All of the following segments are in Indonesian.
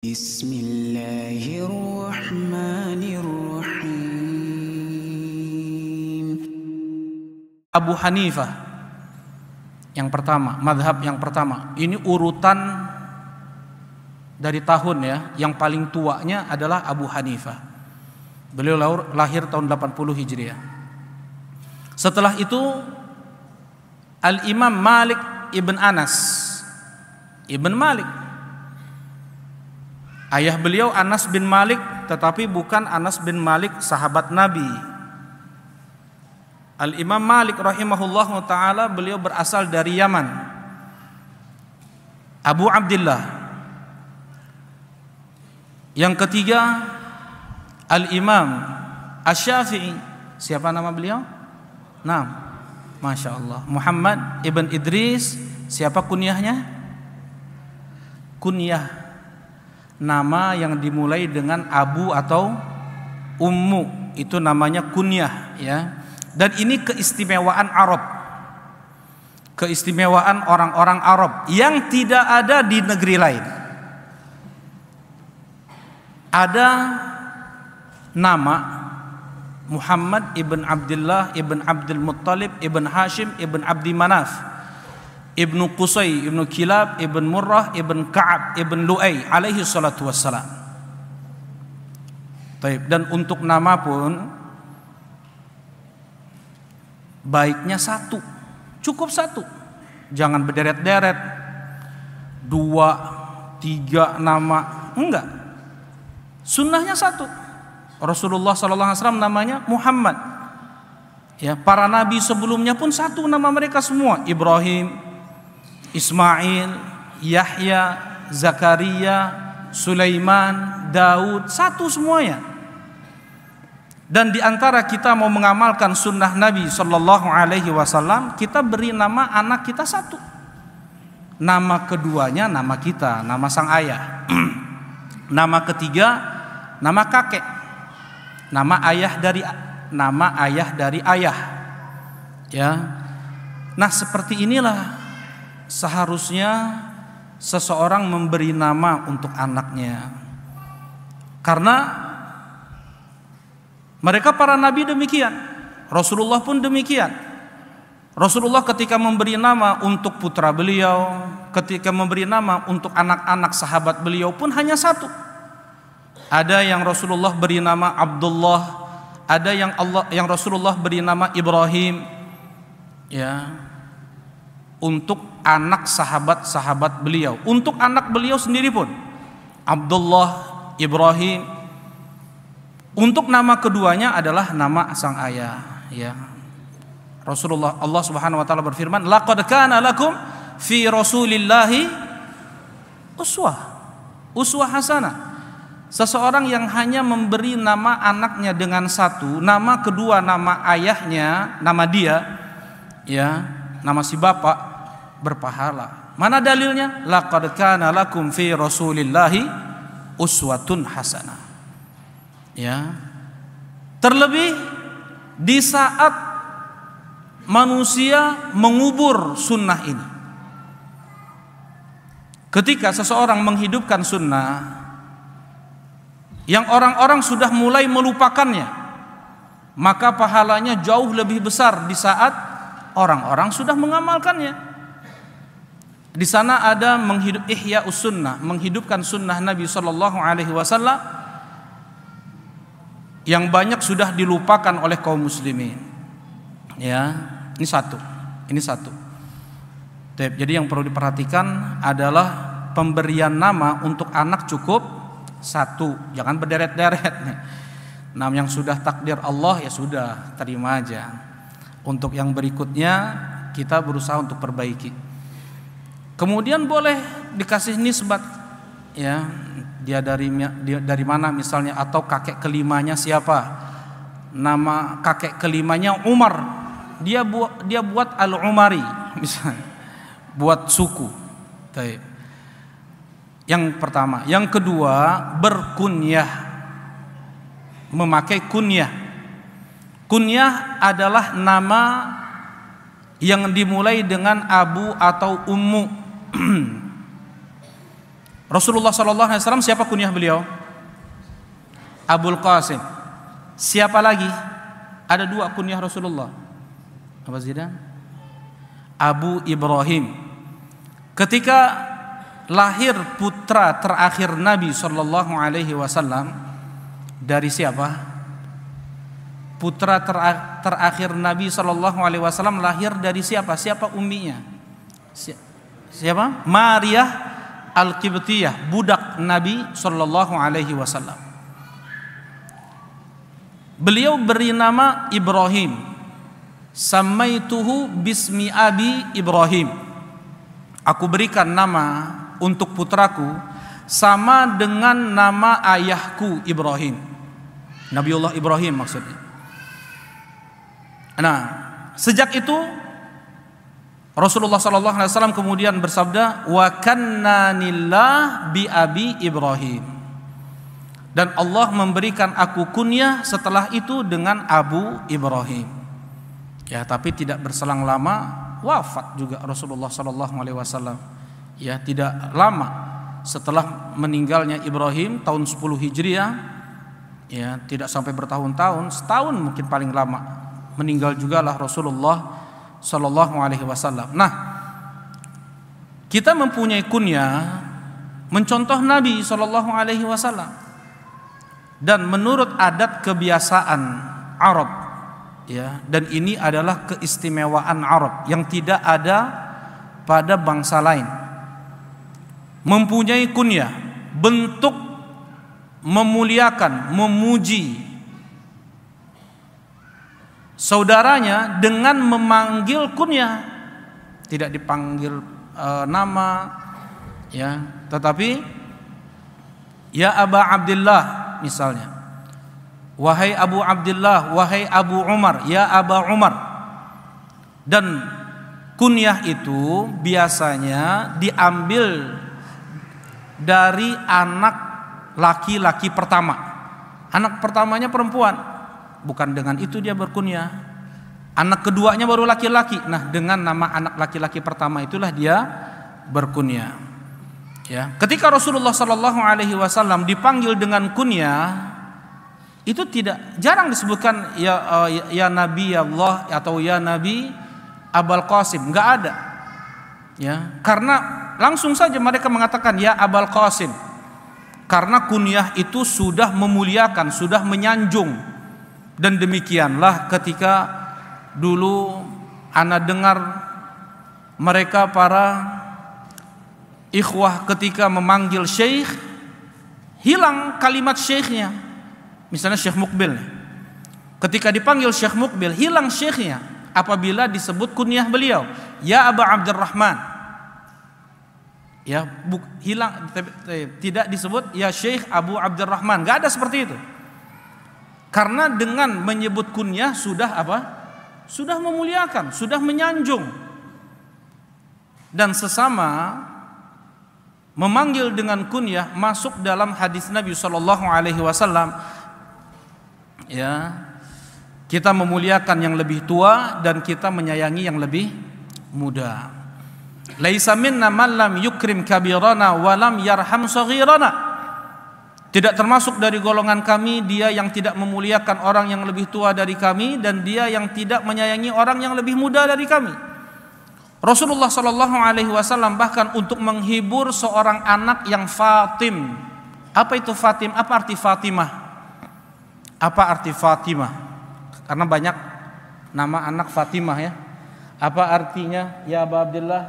Bismillahirrahmanirrahim. Abu Hanifah yang pertama, madhab yang pertama. Ini urutan dari tahun ya. Yang paling tuanya adalah Abu Hanifah. Beliau lahir tahun 80 Hijriah. Setelah itu Al-Imam Malik ibn Anas ibn Malik. Ayah beliau Anas bin Malik, tetapi bukan Anas bin Malik sahabat Nabi. Al-Imam Malik rahimahullah ta'ala, beliau berasal dari Yaman. Abu Abdullah. Yang ketiga Al-Imam Asy-Syafi'i. Siapa nama beliau? Nah, Masya Allah, Muhammad ibn Idris. Siapa kunyahnya? Kunyah, nama yang dimulai dengan Abu atau Ummu, itu namanya kunyah ya. Dan ini keistimewaan Arab, keistimewaan orang-orang Arab yang tidak ada di negeri lain. Ada nama Muhammad ibn Abdullah ibn Abdul Muttalib ibn Hashim ibn Abdi Manaf Ibnu Qusay, Ibnu Kilab, Ibn Murrah, Ibn Ka'ab, Ibn Lu'ay alaihi salatu wassalam. Dan untuk nama pun baiknya satu, cukup satu. Jangan berderet-deret 2, 3 nama, enggak. Sunnahnya satu. Rasulullah SAW namanya Muhammad. Ya, para nabi sebelumnya pun satu nama mereka semua, Ibrahim, Ismail, Yahya, Zakaria, Sulaiman, Daud, satu semuanya. Dan di antara kita mau mengamalkan sunnah Nabi Sallallahu Alaihi Wasallam, kita beri nama anak kita satu. Nama keduanya nama kita, nama sang ayah. Nama ketiga nama kakek. Nama ayah dari ayah. Ya. Nah, seperti inilah seharusnya seseorang memberi nama untuk anaknya. Karena mereka para nabi demikian, Rasulullah pun demikian. Rasulullah ketika memberi nama untuk putra beliau, ketika memberi nama untuk anak-anak sahabat beliau pun hanya satu. Ada yang Rasulullah beri nama Abdullah, ada yang Rasulullah beri nama Ibrahim. Ya. Untuk anak sahabat-sahabat beliau, untuk anak beliau sendiri pun Abdullah, Ibrahim. Untuk nama keduanya adalah nama sang ayah ya. Rasulullah, Allah Subhanahu wa taala berfirman, laqad kana lakum fi rasulillahi uswah hasanah. Seseorang yang hanya memberi nama anaknya dengan satu, nama kedua nama ayahnya, nama dia ya, nama si bapak, berpahala. Mana dalilnya? Laqad kana lakum fi rasulillahi uswatun hasanah. Ya. Terlebih di saat manusia mengubur sunnah ini. Ketika seseorang menghidupkan sunnah yang orang-orang sudah mulai melupakannya, maka pahalanya jauh lebih besar di saat orang-orang sudah mengamalkannya. Di sana ada ihya sunnah, menghidupkan sunnah Nabi Sallallahu Alaihi Wasallam yang banyak sudah dilupakan oleh kaum muslimin. Ya, ini satu. Jadi yang perlu diperhatikan adalah pemberian nama untuk anak cukup satu, jangan berderet-deret. Nama yang sudah takdir Allah ya sudah, terima aja. Untuk yang berikutnya kita berusaha untuk perbaiki. Kemudian boleh dikasih nisbat ya, dia dari mana misalnya, atau kakek kelimanya siapa. Nama kakek kelimanya Umar, dia buat Al-Umari misalnya, buat suku. Yang pertama, yang kedua berkunyah, memakai kunyah. Kunyah adalah nama yang dimulai dengan Abu atau Ummu. Rasulullah sallallahu alaihi wasallam siapa kunyah beliau? Abul Qasim. Siapa lagi? Ada dua kunyah Rasulullah. Apa Zidan? Abu Ibrahim. Ketika lahir putra terakhir Nabi sallallahu alaihi wasallam, dari siapa? Putra terakhir Nabi sallallahu alaihi wasallam lahir dari siapa? Siapa umminya? Siapa? Maria Al-Qibtiyah, budak Nabi sallallahu alaihi wasallam. Beliau beri nama Ibrahim. Samaituhu bismi abi Ibrahim. Aku berikan nama untuk putraku sama dengan nama ayahku Ibrahim. Nabiullah Ibrahim maksudnya. Nah, sejak itu Rasulullah sallallahu alaihi wasallam kemudian bersabda, "Wa kannanillah bi abi Ibrahim." Dan Allah memberikan aku kunyah setelah itu dengan Abu Ibrahim. Ya, tapi tidak berselang lama wafat juga Rasulullah sallallahu alaihi wasallam. Ya, tidak lama setelah meninggalnya Ibrahim tahun 10 Hijriah, ya, tidak sampai bertahun-tahun, setahun mungkin paling lama, meninggal jugalah Rasulullah sallallahu alaihi wasallam. Nah, kita mempunyai kunyah mencontoh Nabi sallallahu alaihi wasallam. Dan menurut adat kebiasaan Arab, ya, dan ini adalah keistimewaan Arab yang tidak ada pada bangsa lain. Mempunyai kunyah, bentuk memuliakan, memuji saudaranya dengan memanggil kunyah, tidak dipanggil nama, ya, tetapi ya Aba Abdillah misalnya, wahai Abu Abdillah, wahai Abu Umar, ya Aba Umar. Dan kunyah itu biasanya diambil dari anak laki-laki pertama. Anak pertamanya perempuan, bukan dengan itu dia berkunyah. Anak keduanya baru laki-laki. Nah, dengan nama anak laki-laki pertama itulah dia berkunyah. Ya, ketika Rasulullah sallallahu alaihi wasallam dipanggil dengan kunyah, itu jarang disebutkan ya Nabi Allah atau ya Nabi Abul Qasim, enggak ada. Ya, karena langsung saja mereka mengatakan ya Abul Qasim. Karena kunyah itu sudah memuliakan, sudah menyanjung. Dan demikianlah ketika dulu ana dengar mereka para ikhwah ketika memanggil syekh, hilang kalimat syekhnya. Misalnya Syekh Mukbil, ketika dipanggil Syekh Mukbil, hilang syekhnya apabila disebut kunyah beliau, ya Aba Abdurrahman. Ya, hilang, tidak disebut ya Syekh Abu Abdurrahman, enggak ada seperti itu. Karena dengan menyebut kunyah sudah apa? Sudah memuliakan, sudah menyanjung. Dan sesama memanggil dengan kunyah masuk dalam hadis Nabi sallallahu alaihi wasallam. Ya, kita memuliakan yang lebih tua dan kita menyayangi yang lebih muda. Laisa minna man lam yukrim kabirana wa lam yarham saghirana. Tidak termasuk dari golongan kami dia yang tidak memuliakan orang yang lebih tua dari kami dan dia yang tidak menyayangi orang yang lebih muda dari kami. Rasulullah sallallahu alaihi wasallam bahkan untuk menghibur seorang anak yang fatim. Apa itu fatim? Apa arti Fatimah? Apa arti Fatimah? Karena banyak nama anak Fatimah, ya. Apa artinya ya Aba Abdillah?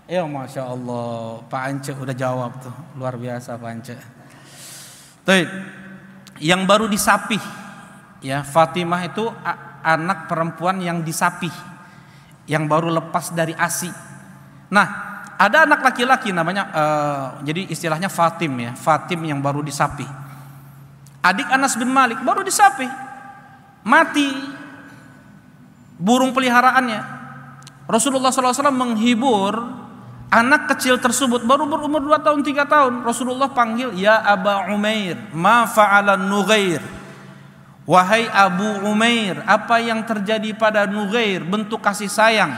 Ya, Masya Allah, Pak Ance udah jawab tuh, luar biasa Pak Ance. Baik, yang baru disapih, ya, Fatimah itu anak perempuan yang disapih, yang baru lepas dari ASI. Nah, ada anak laki-laki namanya, jadi istilahnya Fatim, ya, Fatim yang baru disapih. Adik Anas bin Malik baru disapih, mati burung peliharaannya. Rasulullah SAW menghibur anak kecil tersebut, baru berumur 2 tahun 3 tahun. Rasulullah panggil ya Aba Umair, ma fa'alan Nughair. Wahai Abu Umair, apa yang terjadi pada Nughair? Bentuk kasih sayang,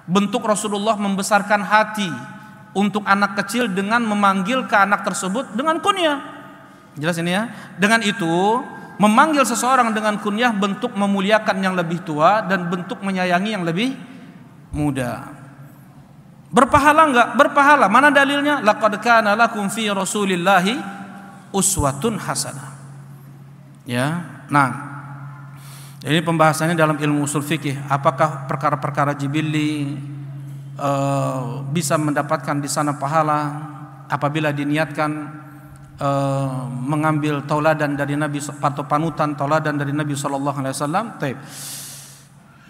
bentuk Rasulullah membesarkan hati untuk anak kecil dengan memanggil ke anak tersebut dengan kunyah. Jelas ini ya. Dengan itu memanggil seseorang dengan kunyah bentuk memuliakan yang lebih tua dan bentuk menyayangi yang lebih muda. Berpahala enggak? Berpahala. Mana dalilnya? Laqad kana lakum fi Rasulillahi uswatun hasanah. Ya. Nah, ini pembahasannya dalam ilmu usul fikih. Apakah perkara-perkara jibili bisa mendapatkan di sana pahala apabila diniatkan mengambil tauladan dari Nabi atau panutan tauladan dari Nabi sallallahu alaihi wasallam. Baik.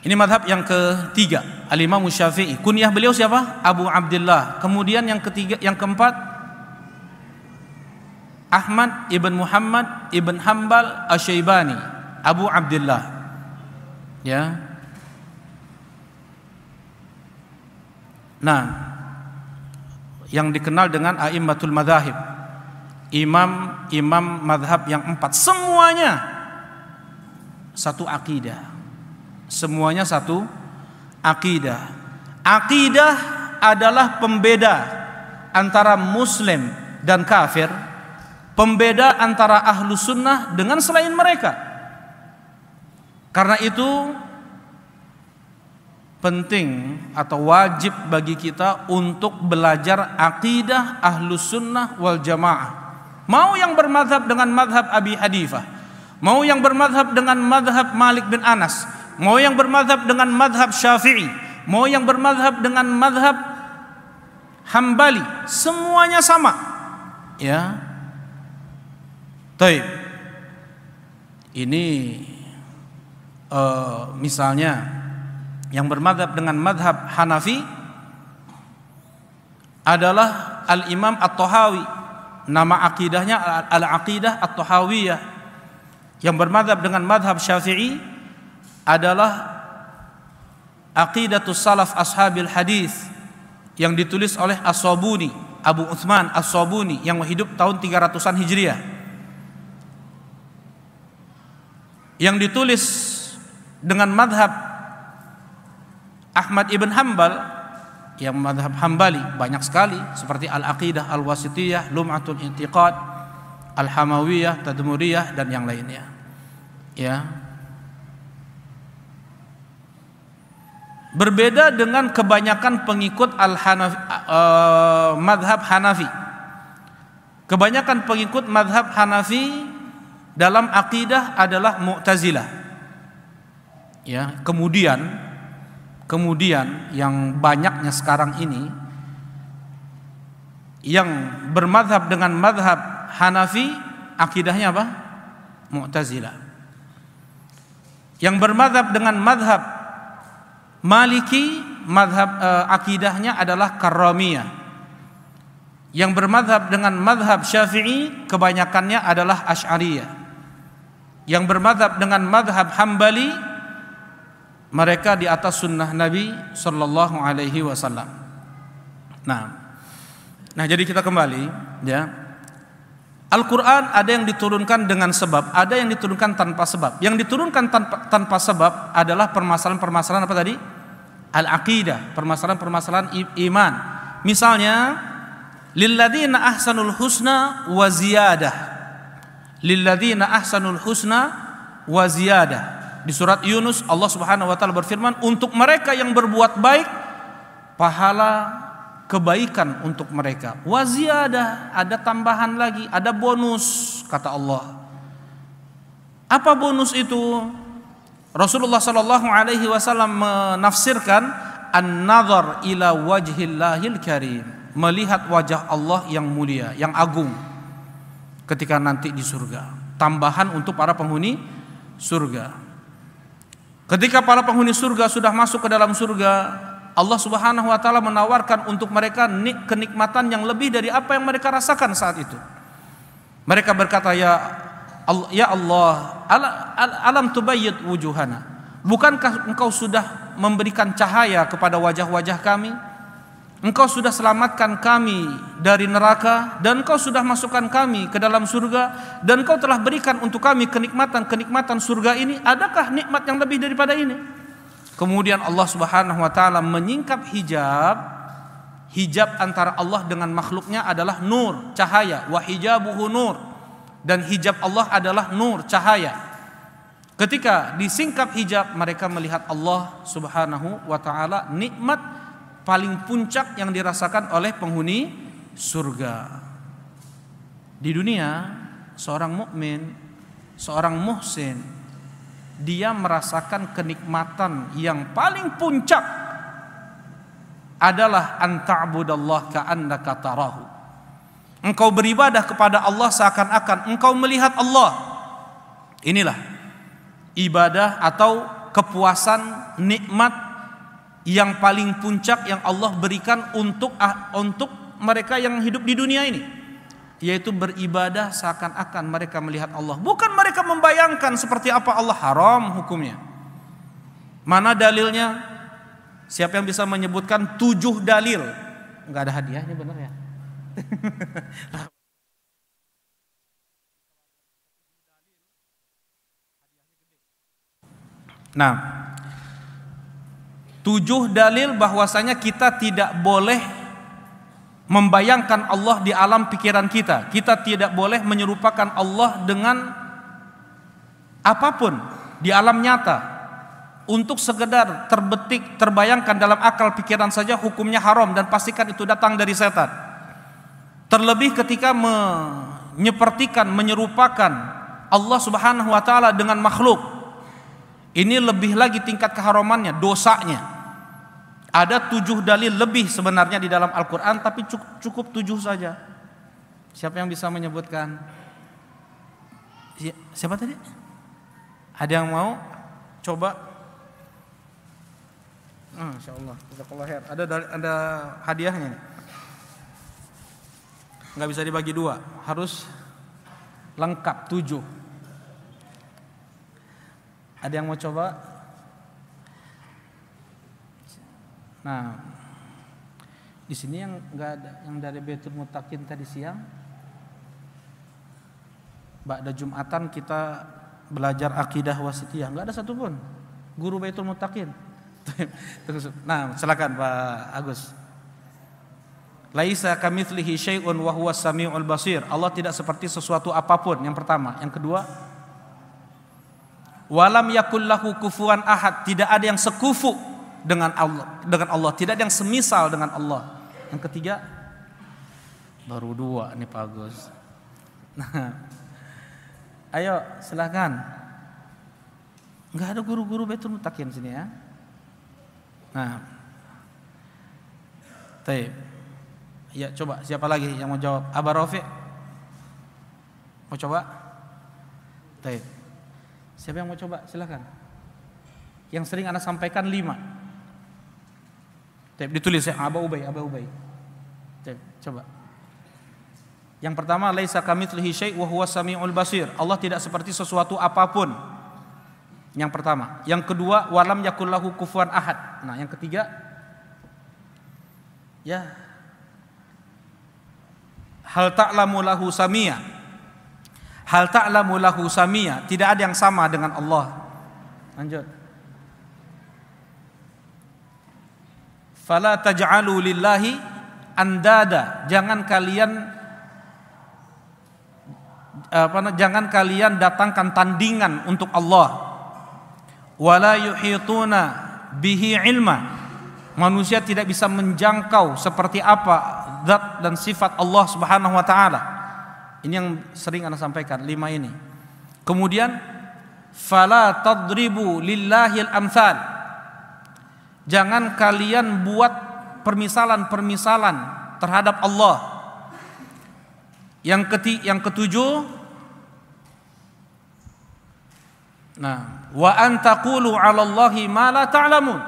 Ini madhab yang ketiga, Al-Imam Syafi'i. Kunyah beliau siapa? Abu Abdullah. Kemudian yang ketiga, yang keempat Ahmad ibn Muhammad ibn Hanbal Asy-Syaibani, Abu Abdullah. Ya. Nah, yang dikenal dengan a'immatul madzahib, imam madhab yang empat, semuanya satu akidah, semuanya satu akidah. Akidah adalah pembeda antara muslim dan kafir, pembeda antara ahlu sunnah dengan selain mereka. Karena itu penting atau wajib bagi kita untuk belajar akidah ahlus sunnah wal jamaah. Mau yang bermadhab dengan madhab Abi Hanifah, mau yang bermadhab dengan madhab Malik bin Anas, mau yang bermadhab dengan madhab Syafi'i, mau yang bermadhab dengan madhab Hambali, semuanya sama. Ya, taib. Ini misalnya yang bermadhab dengan madhab Hanafi adalah Al-Imam At-Tahawi. Nama akidahnya Al-Aqidah At-Tahawiyah. Yang bermadhab dengan madhab Syafi'i adalah Aqidatus Salaf Ashabil Hadis, yang ditulis oleh As-Sabuni, Abu Utsman As-Sabuni, yang hidup tahun 300-an Hijriah. Yang ditulis dengan madhab Ahmad ibn Hanbal, yang madhab Hambali banyak sekali, seperti Al-Aqidah Al-Wasitiyah, Lum'atul I'tiqad, Al-Hamawiyah, Tadmuriyah, dan yang lainnya. Ya. Berbeda dengan kebanyakan pengikut madhab Hanafi. Kebanyakan pengikut madhab Hanafi dalam akidah adalah Mu'tazilah. Ya, kemudian yang banyaknya sekarang ini yang bermadhab dengan madhab Hanafi, akidahnya apa? Mu'tazilah. Yang bermadhab dengan madhab Maliki, akidahnya adalah Karramiyah. Yang bermadhab dengan madhab Syafi'i, kebanyakannya adalah Asy'ariyah. Yang bermadhab dengan madhab Hambali, mereka di atas sunnah Nabi Sallallahu Alaihi Wasallam. Nah, jadi kita kembali, ya. Al-Quran ada yang diturunkan dengan sebab, ada yang diturunkan tanpa sebab. Yang diturunkan tanpa sebab adalah permasalahan-permasalahan apa tadi? Al-aqidah, permasalahan-permasalahan iman. Misalnya, lilladzina ahsanul husna wa ziyadah. Lilladzina ahsanul husna wa ziyadah. Di surat Yunus Allah Subhanahu wa taala berfirman, untuk mereka yang berbuat baik, pahala kebaikan untuk mereka. Wa ziyadah, ada tambahan lagi, ada bonus, kata Allah. Apa bonus itu? Rasulullah sallallahu alaihi wasallam menafsirkan an-nazar ila wajhillahil karim, melihat wajah Allah yang mulia, yang agung ketika nanti di surga. Tambahan untuk para penghuni surga. Ketika para penghuni surga sudah masuk ke dalam surga, Allah Subhanahu wa taala menawarkan untuk mereka kenikmatan yang lebih dari apa yang mereka rasakan saat itu. Mereka berkata, ya Allah, alam tubayyid wujuhana. Bukankah engkau sudah memberikan cahaya kepada wajah-wajah kami? Engkau sudah selamatkan kami dari neraka, dan engkau sudah masukkan kami ke dalam surga, dan engkau telah berikan untuk kami kenikmatan-kenikmatan surga ini. Adakah nikmat yang lebih daripada ini? Kemudian Allah Subhanahu wa taala menyingkap hijab Hijab antara Allah dengan makhluknya adalah nur, cahaya. Wa hijabuhu nur. Dan hijab Allah adalah nur, cahaya. Ketika disingkap hijab, mereka melihat Allah Subhanahu wa ta'ala, nikmat paling puncak yang dirasakan oleh penghuni surga. Di dunia, seorang mukmin, seorang muhsin, dia merasakan kenikmatan yang paling puncak adalah anta'budallah ka'annaka tarahu. Engkau beribadah kepada Allah seakan-akan engkau melihat Allah. Inilah ibadah atau kepuasan, nikmat yang paling puncak yang Allah berikan untuk mereka yang hidup di dunia ini, yaitu beribadah seakan-akan mereka melihat Allah. Bukan mereka membayangkan seperti apa Allah, haram hukumnya. Mana dalilnya? Siapa yang bisa menyebutkan 7 dalil? Enggak ada hadiahnya, benar ya? Nah, 7 dalil bahwasanya kita tidak boleh membayangkan Allah di alam pikiran kita. Kita tidak boleh menyerupakan Allah dengan apapun di alam nyata. Untuk sekedar terbetik, terbayangkan dalam akal pikiran saja hukumnya haram, dan pastikan itu datang dari setan. Terlebih ketika menyerupakan Allah Subhanahu wa ta'ala dengan makhluk. Ini lebih lagi tingkat keharamannya, dosanya. Ada 7 dalil lebih sebenarnya di dalam Al-Quran, tapi cukup 7 saja. Siapa yang bisa menyebutkan? Siapa tadi? Ada yang mau coba? Insyaallah, jazakallahu khair. Ada hadiahnya. Enggak bisa dibagi 2, harus lengkap 7. Ada yang mau coba? Nah, di sini yang enggak ada, yang dari Baitul Muttaqin tadi siang. Ba'da Jumatan kita belajar akidah wasitiyah, enggak ada satupun guru Baitul Muttaqin. Nah, silakan Pak Agus. Laisa kamitslihi syai'un wa huwas samiul basir. Allah tidak seperti sesuatu apapun, yang pertama. Yang kedua, walam yakul lahu kufuwan ahad. Tidak ada yang sekufu dengan Allah, tidak ada yang semisal dengan Allah. Yang ketiga, baru 2 nih Pak Agus. Nah, ayo silakan. Enggak ada guru-guru Baitul Muttaqin sini ya. Nah, taib. Ya, coba siapa lagi yang mau jawab? Aba Rafiq mau coba? Taib. Siapa yang mau coba? Silakan. Yang sering Anda sampaikan 5. Taib, ditulis ya. Aba Ubay. Taib, coba. Yang pertama, laisa kamitslihi syai' wa huwas samiul basir. Allah tidak seperti sesuatu apapun. Yang pertama. Yang kedua, walam yakul lahu kufuwan ahad. Nah, yang ketiga, ya, hal ta'lamu lahu samia. Hal ta'lamu lahu samia. Tidak ada yang sama dengan Allah. Lanjut. Fala taj'alu lillahi andada. Jangan kalian datangkan tandingan untuk Allah. Wala yuhituna bihi ilma. Manusia tidak bisa menjangkau seperti apa zat dan sifat Allah Subhanahu wa taala. Ini yang sering Anda sampaikan, 5 ini. Kemudian fala tadribu lillahil amsal. Jangan kalian buat permisalan-permisalan terhadap Allah. Yang ketujuh, nah, wa antaqulu 'alallahi ma la ta'lamun.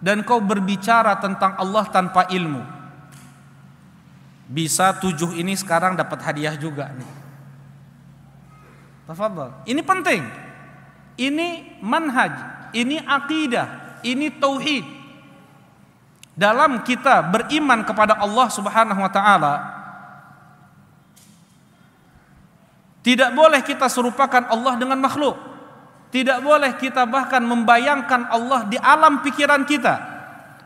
Dan kau berbicara tentang Allah tanpa ilmu. Bisa 7 ini sekarang dapat hadiah juga nih. Tafadhal. Ini penting. Ini manhaj, ini akidah, ini tauhid. Dalam kita beriman kepada Allah Subhanahu wa taala, tidak boleh kita serupakan Allah dengan makhluk. Tidak boleh kita bahkan membayangkan Allah di alam pikiran kita.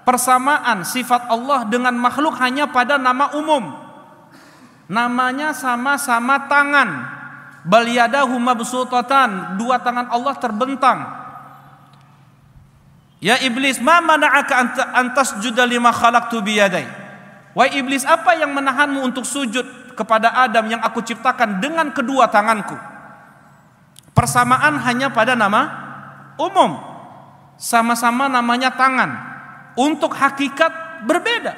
persamaan sifat Allah dengan makhluk hanya pada nama umum. Namanya sama-sama tangan. Bal yadahu mabsutatan, dua tangan Allah terbentang. Ya iblis, ma mana'aka an tasjuda lima khalaqtu biyadai. Wahai iblis, apa yang menahanmu untuk sujud kepada Adam yang aku ciptakan dengan kedua tanganku? Persamaan hanya pada nama umum. Sama-sama namanya tangan. Untuk hakikat berbeda.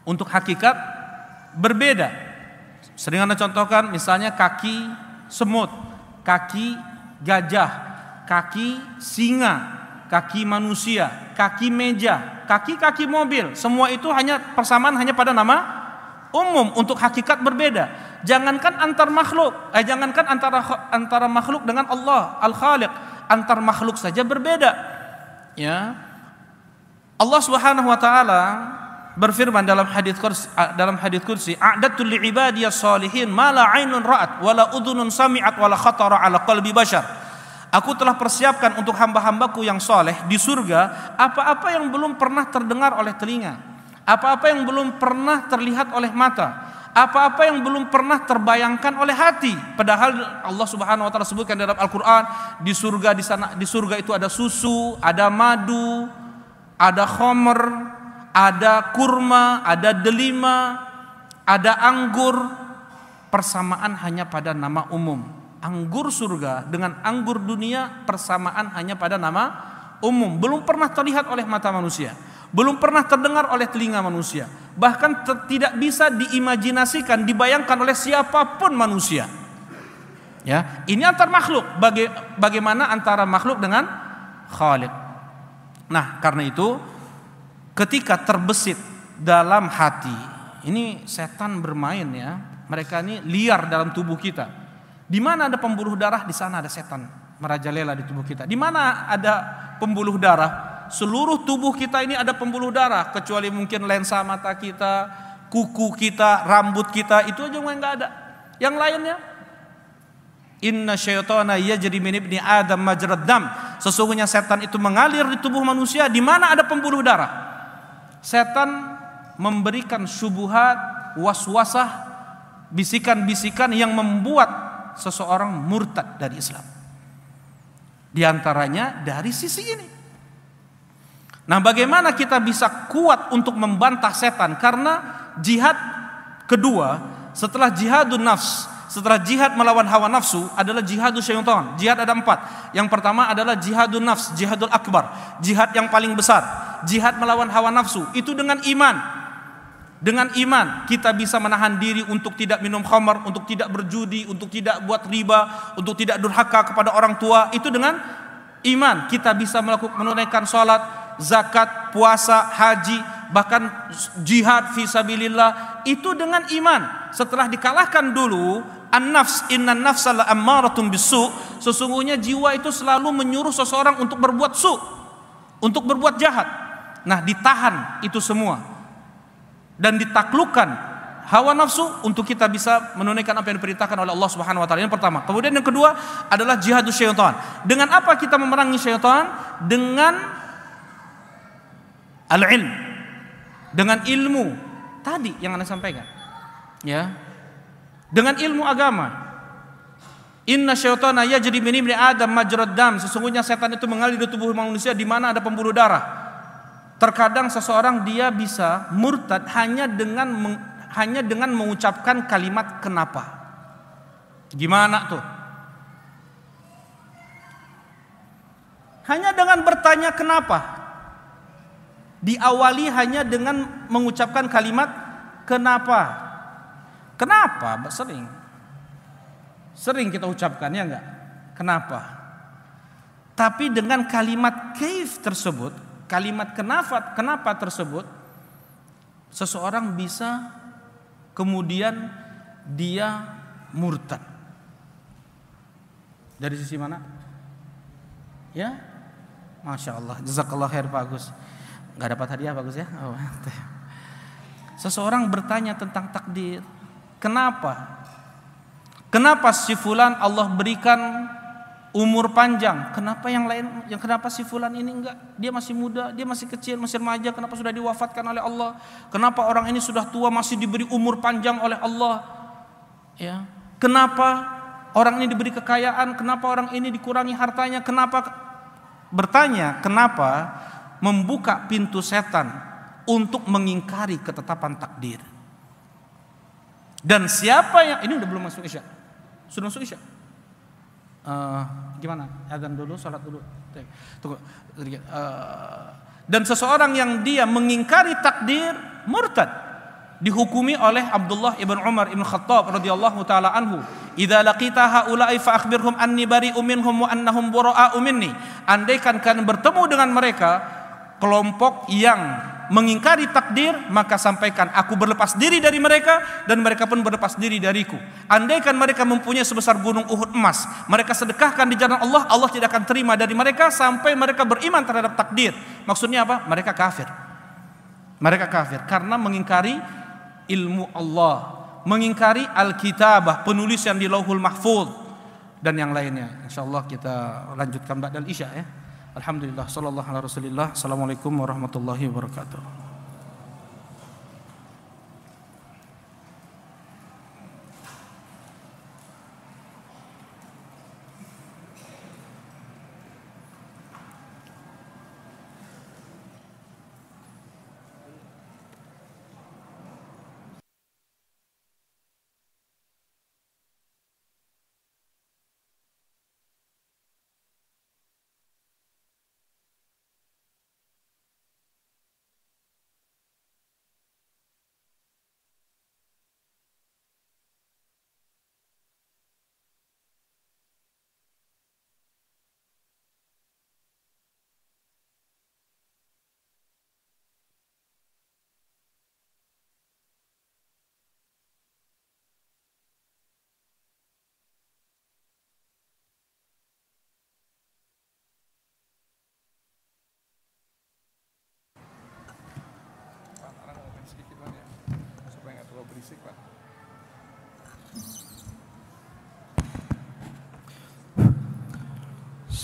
Untuk hakikat berbeda. Sering Anda contohkan misalnya kaki semut, kaki gajah, kaki singa, kaki manusia, kaki meja, kaki mobil. Semua itu hanya persamaan hanya pada nama umum, untuk hakikat berbeda. Jangankan antar makhluk, jangankan antara makhluk dengan Allah Al-Khaliq, antar makhluk saja berbeda. Ya. Allah Subhanahu wa taala berfirman dalam hadits qudsi, a'dadtu li'ibadiyas shalihin ma la 'ainun ra'at wa la udhunun sami'at wa la khatara 'ala qalbi bashar. Aku telah persiapkan untuk hamba-hambaku yang soleh di surga apa-apa yang belum pernah terdengar oleh telinga, apa-apa yang belum pernah terlihat oleh mata, apa-apa yang belum pernah terbayangkan oleh hati. Padahal Allah Subhanahu wa taala sebutkan dalam Al-Qur'an, di surga itu ada susu, ada madu, ada khamr, ada kurma, ada delima, ada anggur. Persamaan hanya pada nama umum. Anggur surga dengan anggur dunia persamaan hanya pada nama umum. Belum pernah terlihat oleh mata manusia, belum pernah terdengar oleh telinga manusia, bahkan tidak bisa diimajinasikan, dibayangkan oleh siapapun manusia. Ya, ini antar makhluk. Bagaimana antara makhluk dengan Khaliq? Nah, karena itu ketika terbesit dalam hati, ini setan bermain ya. Mereka ini liar dalam tubuh kita. Di mana ada pembuluh darah, di sana ada setan merajalela di tubuh kita. Di mana ada pembuluh darah, seluruh tubuh kita ini ada pembuluh darah, kecuali mungkin lensa mata kita, kuku kita, rambut kita, itu aja yang enggak ada. Yang lainnya, inna syaitana yajri min ibni adam majrad dam. Sesungguhnya setan itu mengalir di tubuh manusia di mana ada pembuluh darah. Setan memberikan syubhat, waswasah, bisikan-bisikan yang membuat seseorang murtad dari Islam. Di antaranya dari sisi ini. Nah, bagaimana kita bisa kuat untuk membantah setan? Karena jihad kedua setelah jihadun nafs, setelah jihad melawan hawa nafsu adalah jihadul syaitan. Jihad ada 4. Yang pertama adalah jihadun nafs, jihadul akbar, jihad yang paling besar. Jihad melawan hawa nafsu itu dengan iman. Dengan iman kita bisa menahan diri untuk tidak minum khamar, untuk tidak berjudi, untuk tidak buat riba, untuk tidak durhaka kepada orang tua. Itu dengan iman kita bisa menunaikan salat, zakat, puasa, haji, bahkan jihad fi sabilillah. Itu dengan iman. Setelah dikalahkan dulu an-nafs, innan nafsa la ammaratun bisu, sesungguhnya jiwa itu selalu menyuruh seseorang untuk berbuat su, untuk berbuat jahat. Nah, ditahan itu semua dan ditaklukkan hawa nafsu untuk kita bisa menunaikan apa yang diperintahkan oleh Allah Subhanahu wa taala. Yang pertama. Kemudian yang kedua adalah jihadus syaitan. Dengan apa kita memerangi syaitan? Dengan al-ilm, dengan ilmu tadi yang Anda sampaikan. Ya. Dengan ilmu agama. Inna syaitana yajri min ibni adam majrad dam. Sesungguhnya setan itu mengalir di tubuh manusia di mana ada pembuluh darah. Terkadang seseorang dia bisa murtad hanya dengan mengucapkan kalimat kenapa. Gimana tuh? Hanya dengan bertanya kenapa. Diawali hanya dengan mengucapkan kalimat kenapa. Kenapa? Sering kita ucapkan, ya enggak? Kenapa? Tapi dengan kalimat kaif tersebut, kalimat kenapa tersebut, seseorang bisa kemudian dia murtad. Dari sisi mana? Ya, Masya Allah, jazakallah khair Pak Agus. Gak dapat hadiah Pak Agus ya? Oh. Seseorang bertanya tentang takdir. Kenapa? Kenapa si fulan Allah berikan umur panjang. Kenapa yang lain, kenapa si fulan ini enggak? Dia masih muda, dia masih kecil, masih remaja, kenapa sudah diwafatkan oleh Allah? Kenapa orang ini sudah tua masih diberi umur panjang oleh Allah? Ya. Kenapa orang ini diberi kekayaan? Kenapa orang ini dikurangi hartanya? Kenapa? Bertanya kenapa membuka pintu setan untuk mengingkari ketetapan takdir. Dan siapa yang ini udah belum masuk Isya? Sudah masuk Isya? Gimana? Azan dulu, salat dulu. Tunggu. Dan seseorang yang dia mengingkari takdir murtad, dihukumi oleh Abdullah ibn Umar ibn Khattab radhiyallahu taala anhu. Idza laqita haula'i fa akhbirhum anni bari'um minhum wa annahum bura'u minni. Andaikan kalian bertemu dengan mereka, kelompok yang mengingkari takdir, maka sampaikan aku berlepas diri dari mereka dan mereka pun berlepas diri dariku. Andaikan mereka mempunyai sebesar gunung Uhud emas, mereka sedekahkan di jalan Allah, Allah tidak akan terima dari mereka sampai mereka beriman terhadap takdir. Maksudnya apa? Mereka kafir. Mereka kafir karena mengingkari ilmu Allah, mengingkari Alkitabah, penulisan di Lauhul Mahfuz dan yang lainnya. Insyaallah kita lanjutkan ba'dal Isya ya. Alhamdulillah, sallallahu alaihi wasallam. Assalamualaikum warahmatullahi wabarakatuh.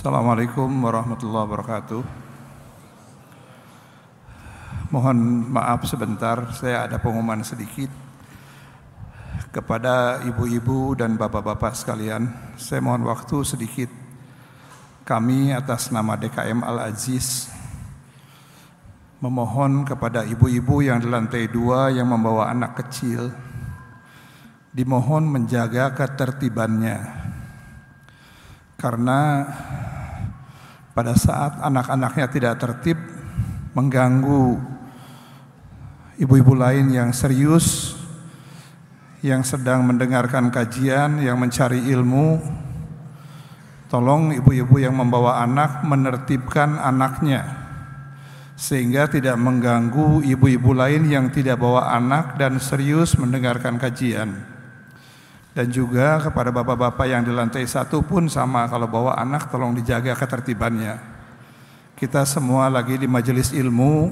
Assalamualaikum warahmatullahi wabarakatuh. Mohon maaf sebentar, saya ada pengumuman sedikit kepada ibu-ibu dan bapak-bapak sekalian. Saya mohon waktu sedikit. Kami atas nama DKM Al-Aziz memohon kepada ibu-ibu yang di lantai 2 yang membawa anak kecil, dimohon menjaga ketertibannya. Karena pada saat anak-anaknya tidak tertib, mengganggu ibu-ibu lain yang serius, yang sedang mendengarkan kajian, yang mencari ilmu. Tolong ibu-ibu yang membawa anak menertibkan anaknya, sehingga tidak mengganggu ibu-ibu lain yang tidak bawa anak dan serius mendengarkan kajian. Dan juga kepada bapak-bapak yang di lantai 1 pun sama, kalau bawa anak tolong dijaga ketertibannya. Kita semua lagi di majelis ilmu,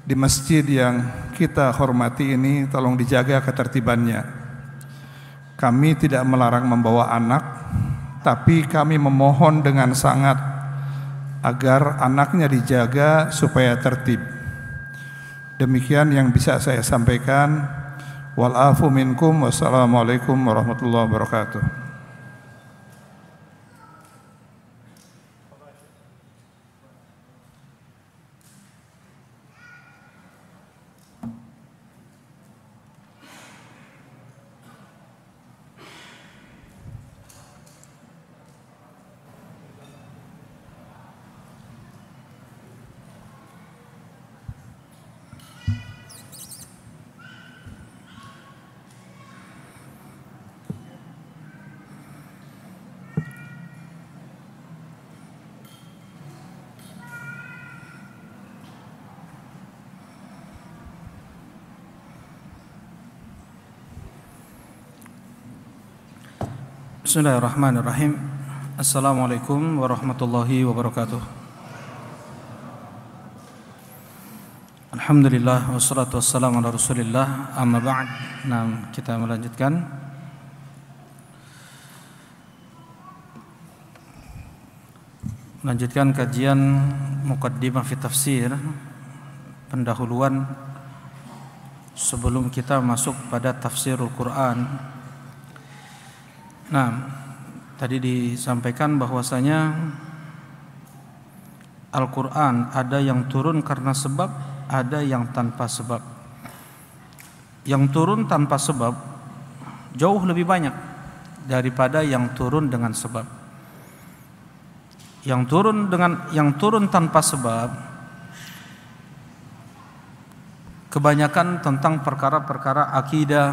di masjid yang kita hormati ini, tolong dijaga ketertibannya. Kami tidak melarang membawa anak, tapi kami memohon dengan sangat agar anaknya dijaga supaya tertib. Demikian yang bisa saya sampaikan. Wal afu minkum. Wassalamualaikum warahmatullahi wabarakatuh. Bismillahirrahmanirrahim. Assalamualaikum warahmatullahi wabarakatuh. Alhamdulillah wassalatu wassalamu ala Rasulillah. Amma ba'd. Nah, kita melanjutkan. Melanjutkan kajian Muqaddimah fi Tafsir, pendahuluan sebelum kita masuk pada tafsirul Quran. Nah, tadi disampaikan bahwasanya Al-Quran ada yang turun karena sebab, ada yang tanpa sebab. Yang turun tanpa sebab jauh lebih banyak daripada yang turun dengan sebab. Yang turun tanpa sebab kebanyakan tentang perkara-perkara akidah,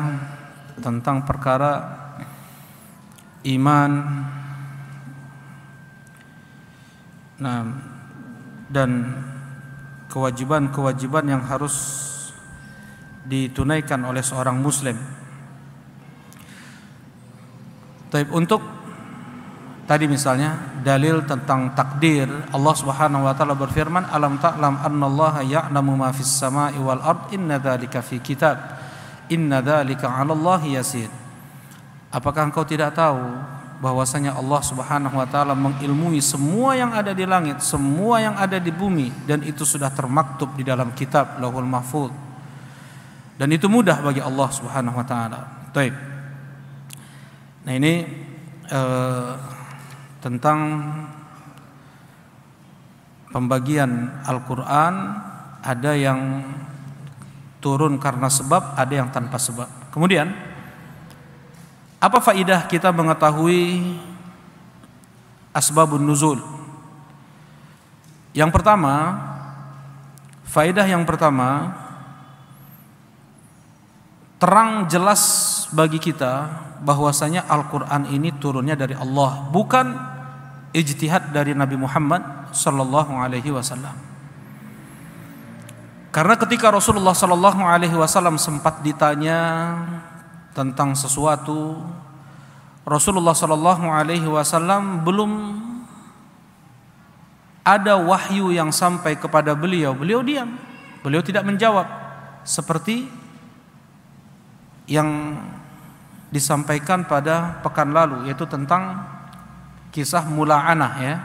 tentang perkara iman, nah, dan kewajiban-kewajiban yang harus ditunaikan oleh seorang muslim. Tapi untuk tadi misalnya dalil tentang takdir, Allah Subhanahu wa taala berfirman, "Alam ta'lam annallaha ya'lamu ma fis sama'i wal ard, inna dzalika fi kitab, inna dzalika 'alallahi yasir." Apakah engkau tidak tahu bahwasanya Allah Subhanahu wa taala mengilmui semua yang ada di langit, semua yang ada di bumi, dan itu sudah termaktub di dalam kitab Lauhul Mahfuz. Dan itu mudah bagi Allah Subhanahu wa taala. Baik. Nah, ini tentang pembagian Al-Quran, ada yang turun karena sebab, ada yang tanpa sebab. Kemudian, apa faidah kita mengetahui asbabun nuzul? Yang pertama, faidah yang pertama, terang jelas bagi kita bahwasanya Al-Quran ini turunnya dari Allah, bukan ijtihad dari Nabi Muhammad sallallahu alaihi wasallam. Karena ketika Rasulullah sallallahu alaihi wasallam sempat ditanya tentang sesuatu, Rasulullah sallallahu alaihi wasallam belum ada wahyu yang sampai kepada beliau. Beliau diam, beliau tidak menjawab, seperti yang disampaikan pada pekan lalu, yaitu tentang kisah mula'anah, ya.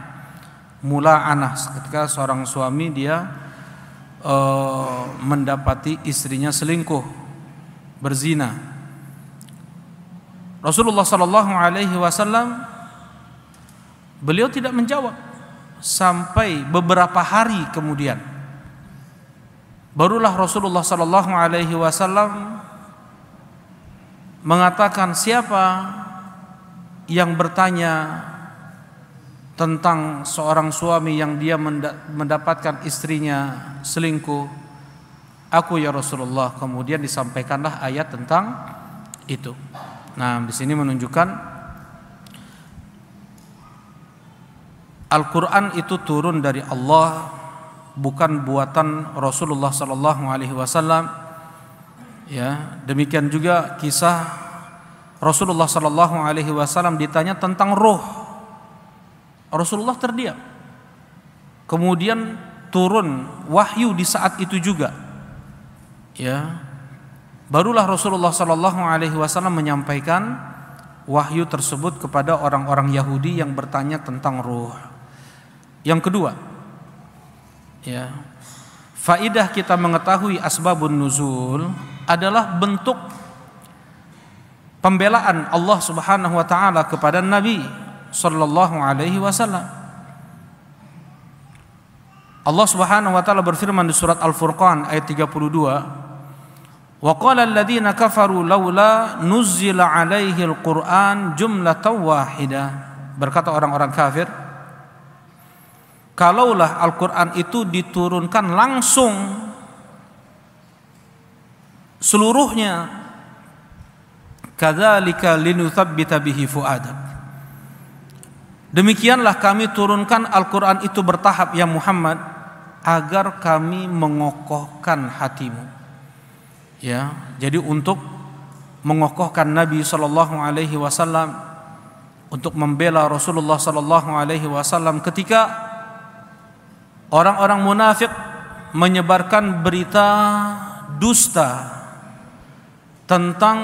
Mula'anah, ketika seorang suami dia mendapati istrinya selingkuh, berzina. Rasulullah sallallahu alaihi wasallam beliau tidak menjawab sampai beberapa hari kemudian. Barulah Rasulullah sallallahu alaihi wasallam mengatakan, siapa yang bertanya tentang seorang suami yang dia mendapatkan istrinya selingkuh? Aku, ya Rasulullah. Kemudian disampaikanlah ayat tentang itu. Nah, di sini menunjukkan Al-Quran itu turun dari Allah, bukan buatan Rasulullah sallallahu alaihi wasallam. Ya, demikian juga kisah Rasulullah sallallahu alaihi wasallam ditanya tentang roh. Rasulullah terdiam. Kemudian turun wahyu di saat itu juga. Ya. Barulah Rasulullah sallallahu alaihi wasallam menyampaikan wahyu tersebut kepada orang-orang Yahudi yang bertanya tentang ruh. Yang kedua, ya, faidah kita mengetahui asbabun nuzul adalah bentuk pembelaan Allah Subhanahu wa taala kepada Nabi sallallahu alaihi wasallam. Allah Subhanahu wa taala berfirman di surat Al-Furqan ayat 32, "Wa qala alladziina kafaru laula nuzzila 'alaihi al-Qur'an jumlatan wahidah." Berkata orang-orang kafir, kalaulah Al-Qur'an itu diturunkan langsung seluruhnya, kadzalika linutsabbita bihi fuadak. Demikianlah kami turunkan Al-Quran itu bertahap, ya Muhammad, agar kami mengokohkan hatimu. Ya, jadi untuk mengokohkan Nabi sallallahu alaihi wasallam, untuk membela Rasulullah sallallahu alaihi wasallam ketika orang-orang munafik menyebarkan berita dusta tentang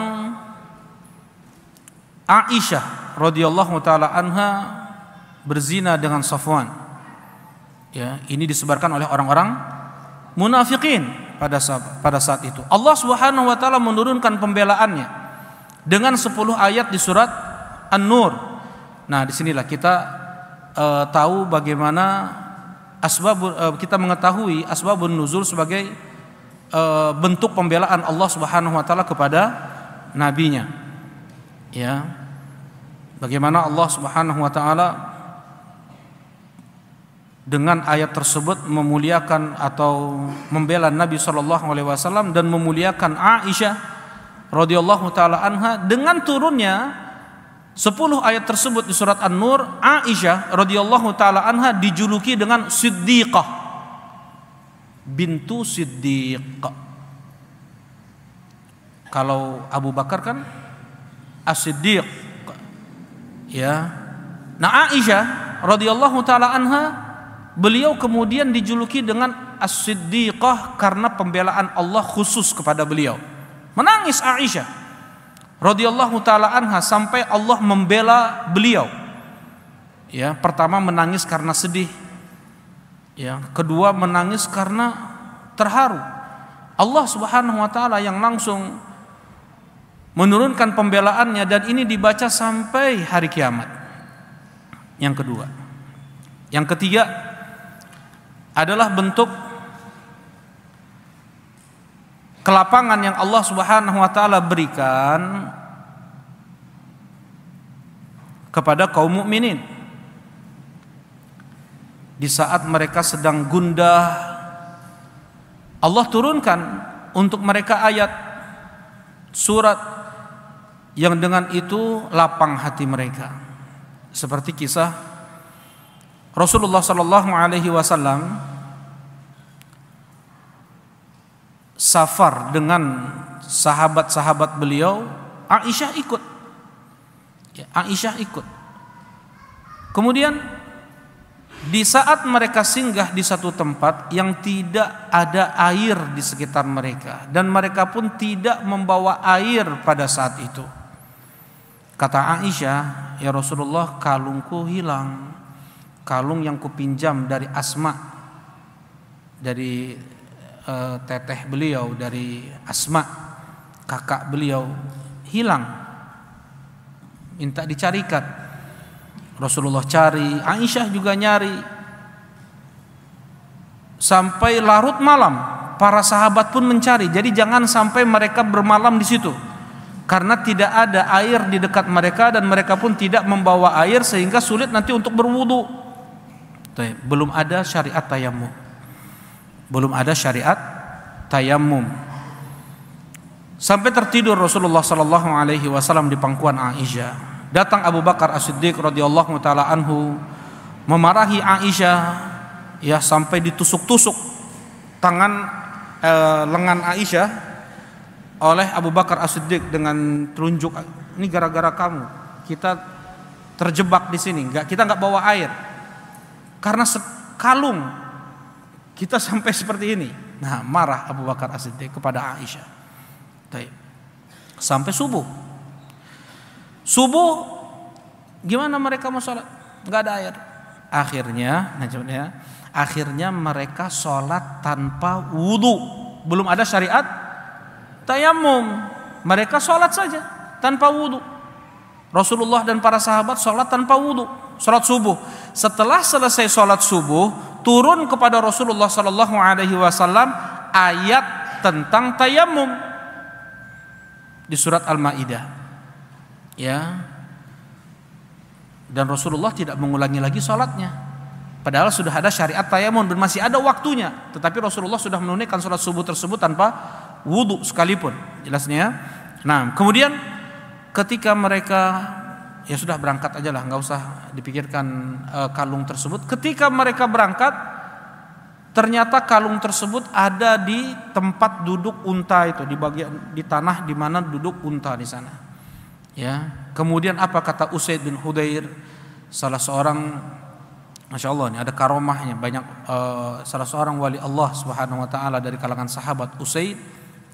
Aisyah radhiyallahu taala anha berzina dengan Safwan. Ya, ini disebarkan oleh orang-orang munafikin pada saat itu. Allah Subhanahu wa taala menurunkan pembelaannya dengan 10 ayat di surat An-Nur. Nah, disinilah kita tahu bagaimana kita mengetahui asbabun nuzul sebagai bentuk pembelaan Allah Subhanahu wa taala kepada nabinya. Ya. Bagaimana Allah Subhanahu wa taala dengan ayat tersebut memuliakan atau membela Nabi sallallahu alaihi wasallam dan memuliakan Aisyah radhiyallahu taala anha dengan turunnya 10 ayat tersebut di surat An-Nur. Aisyah radhiyallahu taala anha dijuluki dengan Siddiqah, bintu Siddiq. Kalau Abu Bakar kan As-Siddiq, ya. Nah, Aisyah radhiyallahu taala anha, beliau kemudian dijuluki dengan As-Siddiqah karena pembelaan Allah khusus kepada beliau. Menangis Aisyah radhiyallahu taala anha sampai Allah membela beliau. Ya, pertama menangis karena sedih. Ya, kedua menangis karena terharu. Allah Subhanahu wa taala yang langsung menurunkan pembelaannya, dan ini dibaca sampai hari kiamat. Yang kedua. Yang ketiga adalah bentuk kelapangan yang Allah Subhanahu wa taala berikan kepada kaum mukminin di saat mereka sedang gundah. Allah turunkan untuk mereka ayat, surat yang dengan itu lapang hati mereka. Seperti kisah Rasulullah sallallahu alaihi wasallam safar dengan sahabat-sahabat beliau. Aisyah ikut. Ya, Aisyah ikut. Kemudian di saat mereka singgah di satu tempat yang tidak ada air di sekitar mereka, dan mereka pun tidak membawa air pada saat itu, kata Aisyah, ya Rasulullah, kalungku hilang. Kalung yang kupinjam dari Asma, dari teteh beliau, dari Asma, kakak beliau, hilang. Minta dicarikan. Rasulullah cari, Aisyah juga nyari. Sampai larut malam, para sahabat pun mencari. Jadi jangan sampai mereka bermalam di situ, karena tidak ada air di dekat mereka dan mereka pun tidak membawa air sehingga sulit nanti untuk berwudu. Belum ada syariat tayamum. Belum ada syariat tayamum. Sampai tertidur Rasulullah sallallahu alaihi wasallam di pangkuan Aisyah. Datang Abu Bakar As-Siddiq radhiyallahu taala anhu memarahi Aisyah, ya, sampai ditusuk-tusuk tangan lengan Aisyah oleh Abu Bakar As-Siddiq dengan telunjuk. Ini gara-gara kamu kita terjebak di sini, kita nggak bawa air karena sekalung kita sampai seperti ini. Nah, marah Abu Bakar As-Siddiq kepada Aisyah. Sampai subuh. Subuh gimana mereka mau sholat? Nggak ada air. Akhirnya mereka sholat tanpa wudu. Belum ada syariat tayamum. Mereka sholat saja tanpa wudu. Rasulullah dan para sahabat sholat tanpa wudu, sholat subuh. Setelah selesai sholat subuh, turun kepada Rasulullah sallallahu alaihi wasallam ayat tentang tayamum di surat Al-Maidah. Ya. Dan Rasulullah tidak mengulangi lagi sholatnya, padahal sudah ada syariat tayamum dan masih ada waktunya. Tetapi Rasulullah sudah menunaikan sholat subuh tersebut tanpa wudu sekalipun. Jelasnya. Nah, kemudian ketika mereka, ya sudah berangkat aja lah, nggak usah dipikirkan kalung tersebut. Ketika mereka berangkat, ternyata kalung tersebut ada di tempat duduk unta itu, di bagian di tanah di mana duduk unta di sana. Ya, kemudian apa kata Usaid bin Hudair, salah seorang, masya Allah, ini ada karomahnya banyak, salah seorang wali Allah Subhanahu Wa Taala dari kalangan sahabat, Usaid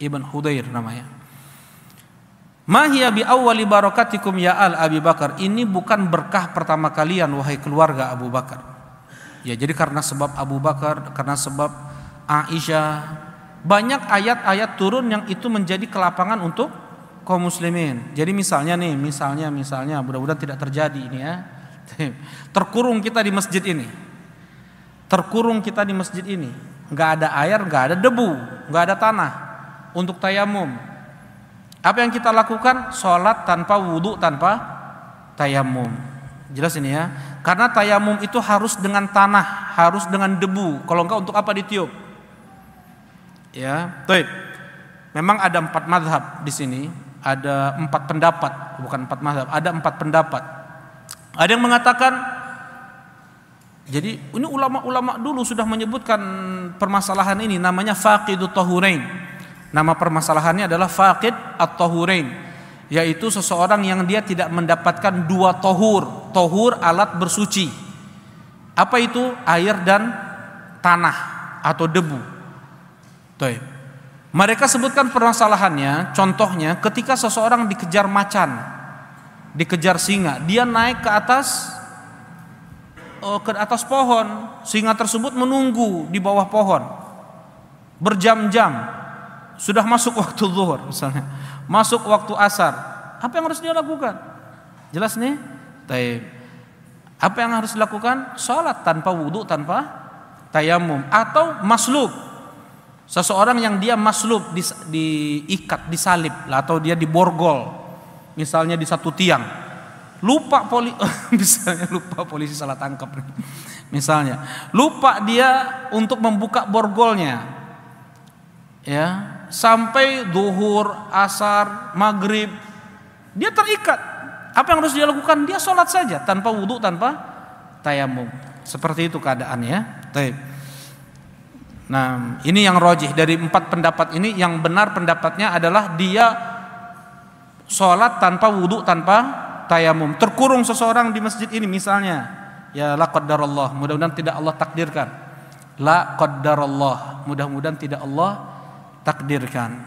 ibn Hudair namanya. Mahia bi awwali barakatikum ya al Abi Bakar. Ini bukan berkah pertama kalian wahai keluarga Abu Bakar. Ya, jadi karena sebab Abu Bakar, karena sebab Aisyah, banyak ayat-ayat turun yang itu menjadi kelapangan untuk kaum muslimin. Jadi misalnya, mudah-mudahan tidak terjadi ini ya. Terkurung kita di masjid ini. Enggak ada air, enggak ada debu, enggak ada tanah untuk tayamum. Apa yang kita lakukan? Sholat tanpa wudu, tanpa tayamum. Jelas ini ya. Karena tayamum itu harus dengan tanah, harus dengan debu. Kalau enggak, untuk apa ditiup? Ya, baik. Memang ada 4 mazhab di sini, ada 4 pendapat, bukan 4 mazhab, ada 4 pendapat. Ada yang mengatakan, jadi ini ulama-ulama dulu sudah menyebutkan permasalahan ini, namanya faqidut tahurain. Nama permasalahannya adalah faqid at-tahurain, yaitu seseorang yang dia tidak mendapatkan 2 tohur alat bersuci. Apa itu? Air dan tanah atau debu. Tuh. Mereka sebutkan permasalahannya, contohnya ketika seseorang dikejar macan, dikejar singa, dia naik ke atas pohon, singa tersebut menunggu di bawah pohon berjam-jam. Sudah masuk waktu zuhur misalnya, masuk waktu asar. Apa yang harus dia lakukan? Jelas nih? Taib. Apa yang harus dilakukan? Salat tanpa wudu, tanpa tayamum. Atau maslub, seseorang yang dia maslub, diikat, disalib, atau dia diborgol, misalnya di satu tiang. Misalnya lupa polisi salah tangkap. Misalnya lupa dia untuk membuka borgolnya, ya, sampai zuhur, asar, maghrib, dia terikat. Apa yang harus dia lakukan? Dia sholat saja tanpa wudu, tanpa tayamum. Seperti itu keadaannya. Baik. Nah, ini yang rajih dari 4 pendapat ini. Yang benar pendapatnya adalah dia sholat tanpa wudu, tanpa tayamum. Terkurung seseorang di masjid ini misalnya, ya la qaddarallah, mudah-mudahan tidak Allah takdirkan. La qaddarallah, mudah-mudahan tidak Allah takdirkan.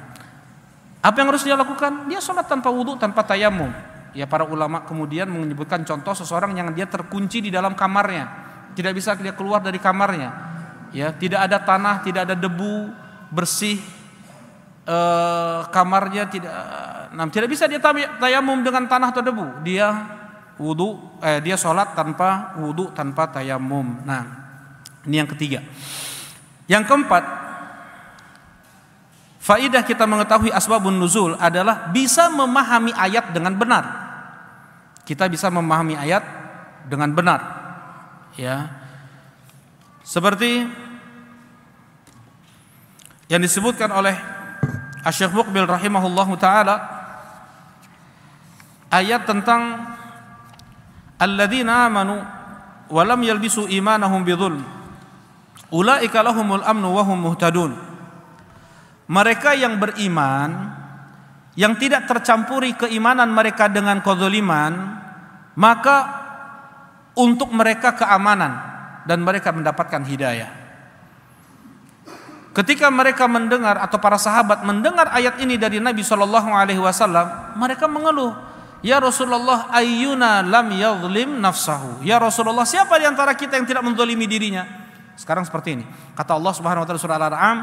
Apa yang harus dia lakukan? Dia sholat tanpa wudu, tanpa tayamum. Ya, para ulama kemudian menyebutkan contoh seseorang yang dia terkunci di dalam kamarnya, tidak bisa dia keluar dari kamarnya. Ya, tidak ada tanah, tidak ada debu, bersih kamarnya, tidak bisa dia tayamum dengan tanah atau debu. Dia dia sholat tanpa wudu, tanpa tayamum. Nah, ini yang ketiga. Yang keempat, faidah kita mengetahui asbabun nuzul adalah bisa memahami ayat dengan benar. Kita bisa memahami ayat dengan benar. Ya. Seperti yang disebutkan oleh Asy-Syaikh Muqbil rahimahullahu taala, ayat tentang alladzina amanu wa lam yalbisu imanahum bidzulm ulaika lahumul amnu wa hum muhtadun. Mereka yang beriman, yang tidak tercampuri keimanan mereka dengan kezaliman, maka untuk mereka keamanan dan mereka mendapatkan hidayah. Ketika mereka mendengar, atau para sahabat mendengar ayat ini dari Nabi SAW, mereka mengeluh, ya Rasulullah, ayyuna lam yadhlim nafsahu. Ya Rasulullah, siapa di antara kita yang tidak menzalimi dirinya? Sekarang seperti ini. Kata Allah Subhanahu wa taala surah Al-An'am,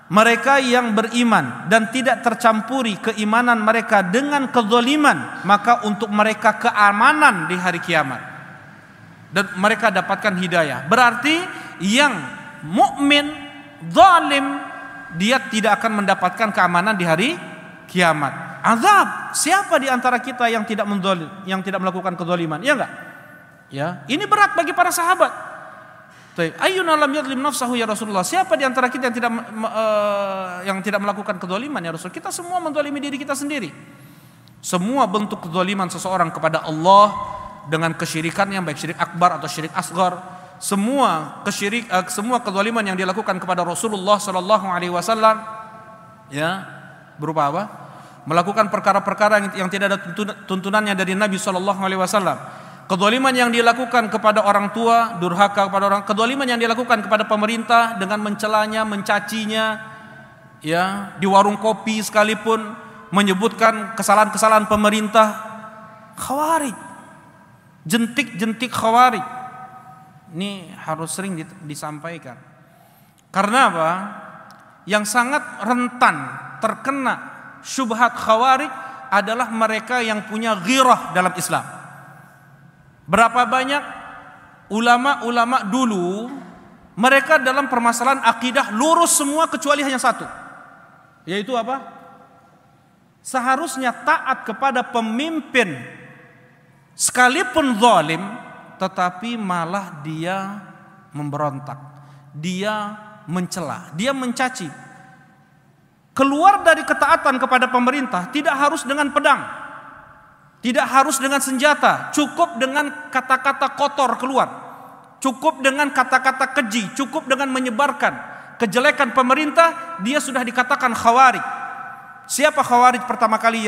mereka yang beriman dan tidak tercampuri keimanan mereka dengan kezaliman, maka untuk mereka keamanan di hari kiamat dan mereka dapatkan hidayah. Berarti yang mukmin zalim, dia tidak akan mendapatkan keamanan di hari kiamat. Azab. Siapa di antara kita yang tidak menzalim, yang tidak melakukan kezaliman? Ya enggak? Ya, ini berat bagi para sahabat. Ayyuna lam yadhlim nafsahu ya Rasulullah. Siapa di antara kita yang tidak melakukan kezaliman ya Rasul? Kita semua menzalimi diri kita sendiri. Semua bentuk kezaliman seseorang kepada Allah dengan kesyirikannya, baik syirik akbar atau syirik asghar, semua kezaliman yang dilakukan kepada Rasulullah sallallahu alaihi wasallam, ya, berupa apa? Melakukan perkara-perkara yang tidak ada tuntunannya dari Nabi sallallahu alaihi wasallam. Kezaliman yang dilakukan kepada orang tua, durhaka kepada orang, kezaliman yang dilakukan kepada pemerintah dengan mencelanya, mencacinya, ya, di warung kopi sekalipun menyebutkan kesalahan-kesalahan pemerintah. Khawarij, jentik-jentik khawarij, Ini harus sering disampaikan. Karena apa? Yang sangat rentan terkena syubhat khawarij adalah mereka yang punya ghirah dalam Islam. Berapa banyak ulama-ulama dulu, mereka dalam permasalahan akidah lurus semua kecuali hanya satu, yaitu apa? Seharusnya taat kepada pemimpin sekalipun zalim, tetapi malah dia memberontak, dia mencela, dia mencaci. Keluar dari ketaatan kepada pemerintah tidak harus dengan pedang, tidak harus dengan senjata, cukup dengan kata-kata kotor keluar, cukup dengan kata-kata keji, cukup dengan menyebarkan kejelekan pemerintah, dia sudah dikatakan khawarij. Siapa khawarij pertama kali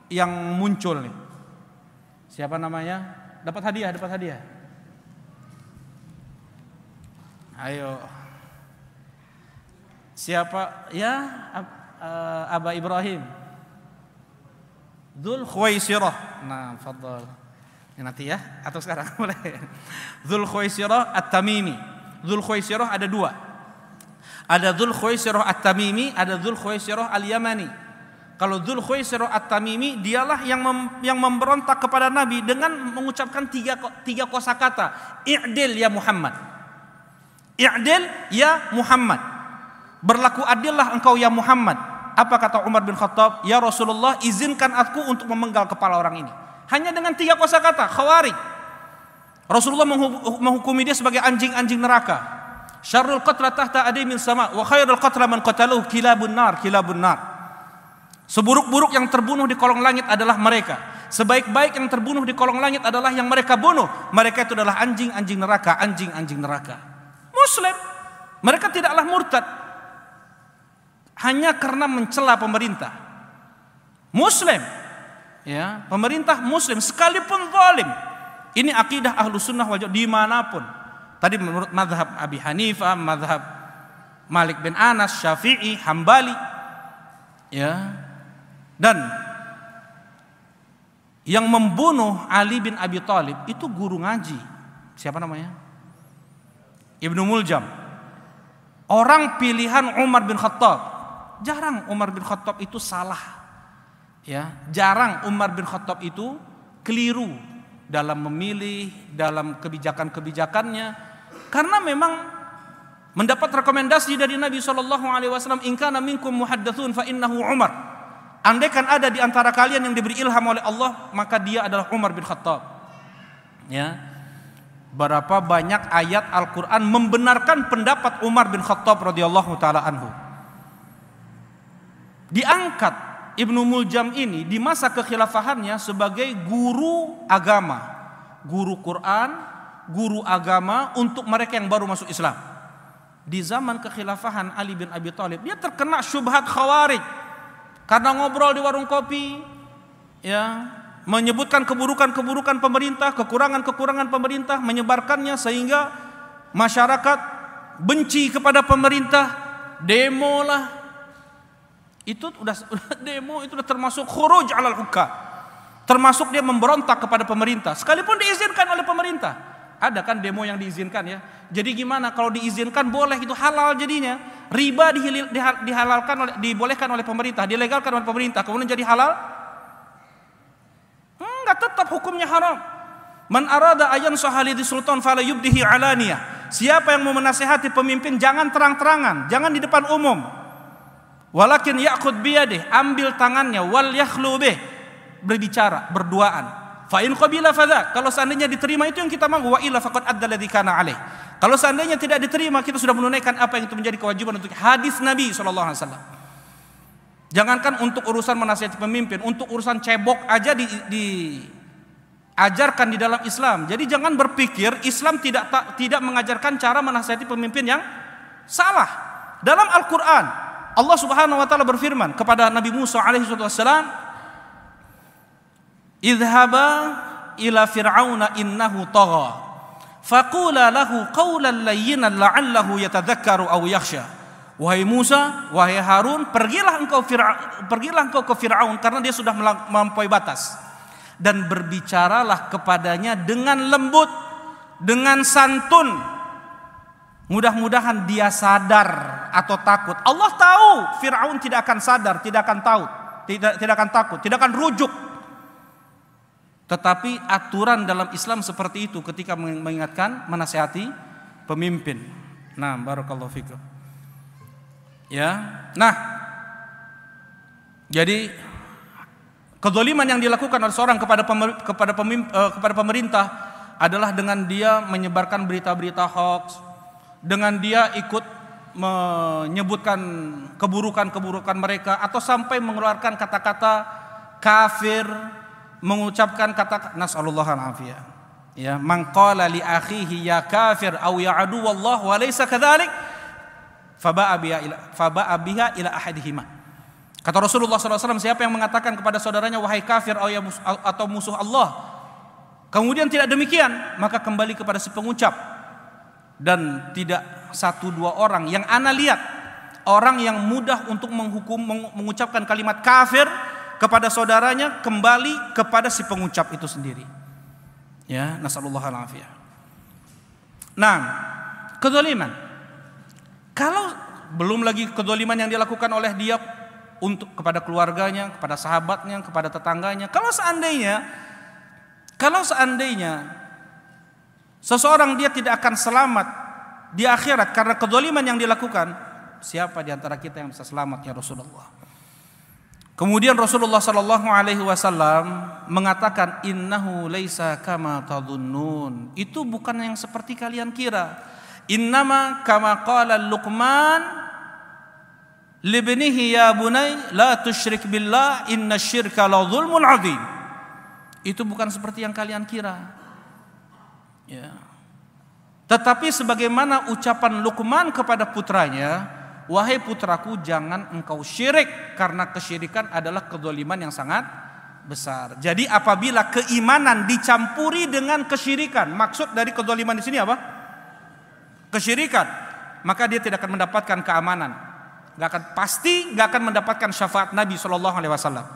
yang muncul nih? Siapa namanya? Dapat hadiah. Ayo. Siapa? Ya, Aba Ibrahim. Dzul Khuwaisirah. Nah, fadhal. Ini nanti ya, atau sekarang boleh. Dzul Khuwaisirah At-Tamimi. Dzul Khuwaisirah ada dua. Ada Dzul Khuwaisirah At-Tamimi, ada Dzul Khuwaisirah Al-Yamani. Kalau Dzul Khuwaisirah At-Tamimi, dialah yang memberontak kepada Nabi dengan mengucapkan tiga kosakata. I'dil ya Muhammad. I'dil ya Muhammad. Berlaku adillah engkau ya Muhammad. Apa kata Umar bin Khattab? Ya Rasulullah, izinkan aku untuk memenggal kepala orang ini. Hanya dengan tiga kosakata, khawarij. Rasulullah menghukumi dia sebagai anjing-anjing neraka. Syarrul qatla tahta adi min sama wa khairul qatla man qataluhu kilabun nar. Seburuk-buruk yang terbunuh di kolong langit adalah mereka. Sebaik-baik yang terbunuh di kolong langit adalah yang mereka bunuh. Mereka itu adalah anjing-anjing neraka. Muslim. Mereka tidaklah murtad hanya karena mencela pemerintah. Muslim, ya, pemerintah muslim sekalipun zalim. Ini akidah Ahlus Sunnah wal Jamaah dimanapun. Tadi menurut mazhab Abi Hanifah, mazhab Malik bin Anas, Syafi'i, Hambali, ya. Dan yang membunuh Ali bin Abi Thalib itu guru ngaji. Siapa namanya? Ibnu Muljam. Orang pilihan Umar bin Khattab. Jarang Umar bin Khattab itu salah. Ya, jarang Umar bin Khattab itu keliru dalam memilih, dalam kebijakan-kebijakannya, karena memang mendapat rekomendasi dari Nabi SAW. In kana minkum muhaddatsun fa innahu Umar. Andaikan ada di antara kalian yang diberi ilham oleh Allah, maka dia adalah Umar bin Khattab. Ya. Berapa banyak ayat Al-Qur'an membenarkan pendapat Umar bin Khattab radhiyallahu taala anhu. Diangkat Ibnu Muljam ini di masa kekhilafahannya sebagai guru agama, guru Quran, guru agama untuk mereka yang baru masuk Islam. Di zaman kekhilafahan Ali bin Abi Thalib, dia terkena syubhat khawarij. Karena ngobrol di warung kopi, ya, menyebutkan keburukan-keburukan pemerintah, kekurangan-kekurangan pemerintah, menyebarkannya sehingga masyarakat benci kepada pemerintah, demo lah. Itu udah demo, itu udah termasuk khuruj 'alal hukam. Termasuk dia memberontak kepada pemerintah, sekalipun diizinkan oleh pemerintah. Ada kan demo yang diizinkan ya. Jadi gimana kalau diizinkan boleh, itu halal jadinya. Riba dihalalkan dibolehkan oleh pemerintah, dilegalkan oleh pemerintah, kemudian jadi halal? Enggak, tetap hukumnya haram. Man arada ayan sahali di sultan fala yubdihi alaniyah. Siapa yang mau menasihati pemimpin jangan terang-terangan, jangan di depan umum. Walakin ya'khud biyadih, ambil tangannya, wal yakhlu bih, berbicara, berduaan. Fa in qabila fadza, kalau seandainya diterima itu yang kita mau, wa illa faqad adda alladzi kana alaih. Kalau seandainya tidak diterima, kita sudah menunaikan apa yang itu menjadi kewajiban untuk hadis Nabi sallallahu alaihi wasallam. Jangankan untuk urusan menasihati pemimpin, untuk urusan cebok aja diajarkan di dalam Islam. Jadi jangan berpikir Islam tidak mengajarkan cara menasihati pemimpin yang salah. Dalam Al-Qur'an, Allah Subhanahu wa taala berfirman kepada Nabi Musa alaihi wasallam, "Idhhaba ila fir'auna innahu tagha. Faqula lahu qawlan layyinan la'allahu yatadzakkaru aw yakhsha." Wahai Musa, wahai Harun, pergilah engkau ke Fir'aun karena dia sudah melampaui batas, dan berbicaralah kepadanya dengan lembut, dengan santun. Mudah-mudahan dia sadar atau takut. Allah tahu Fir'aun tidak akan sadar, tidak akan tahu, tidak akan takut, tidak akan rujuk. Tetapi aturan dalam Islam seperti itu ketika mengingatkan, menasihati pemimpin. Nah, barakallahu fikum. Ya. Nah, jadi kezaliman yang dilakukan oleh seorang kepada pemerintah adalah dengan dia menyebarkan berita-berita hoax, dengan dia ikut menyebutkan keburukan-keburukan mereka, atau sampai mengeluarkan kata-kata kafir, mengucapkan kata nasallallahu alafiyah. Ya, man qala li akhihi ya kafir aw ya adu wallah wa laysa kadzalik faba'a biha ila ahadihima. Kata Rasulullah SAW, siapa yang mengatakan kepada saudaranya wahai kafir atau musuh Allah, kemudian tidak demikian, maka kembali kepada si pengucap. Dan tidak satu dua orang yang ana lihat, orang yang mudah untuk mengucapkan kalimat kafir kepada saudaranya, kembali kepada si pengucap itu sendiri. Ya, nasallallahu alafiyah. Nah, kezaliman. Kalau belum lagi kezaliman yang dilakukan oleh dia untuk kepada keluarganya, kepada sahabatnya, kepada tetangganya. Kalau seandainya seseorang dia tidak akan selamat di akhirat karena kezaliman yang dilakukan, siapa di antara kita yang bisa selamat ya Rasulullah? Kemudian Rasulullah sallallahu alaihi wasallam mengatakan, innahu laisa kama tadhunnun. Itu bukan yang seperti kalian kira. Innama kama qala Luqman libnihi ya bunay la tusyrik billah innasyirka la dzulmun adzim. Itu bukan seperti yang kalian kira. Ya. Tetapi sebagaimana ucapan Luqman kepada putranya, wahai putraku, jangan engkau syirik, karena kesyirikan adalah kezaliman yang sangat besar. Jadi apabila keimanan dicampuri dengan kesyirikan, maksud dari kezaliman di sini apa? Kesyirikan, maka dia tidak akan mendapatkan keamanan, pasti nggak akan mendapatkan syafaat Nabi Shallallahu Alaihi Wasallam.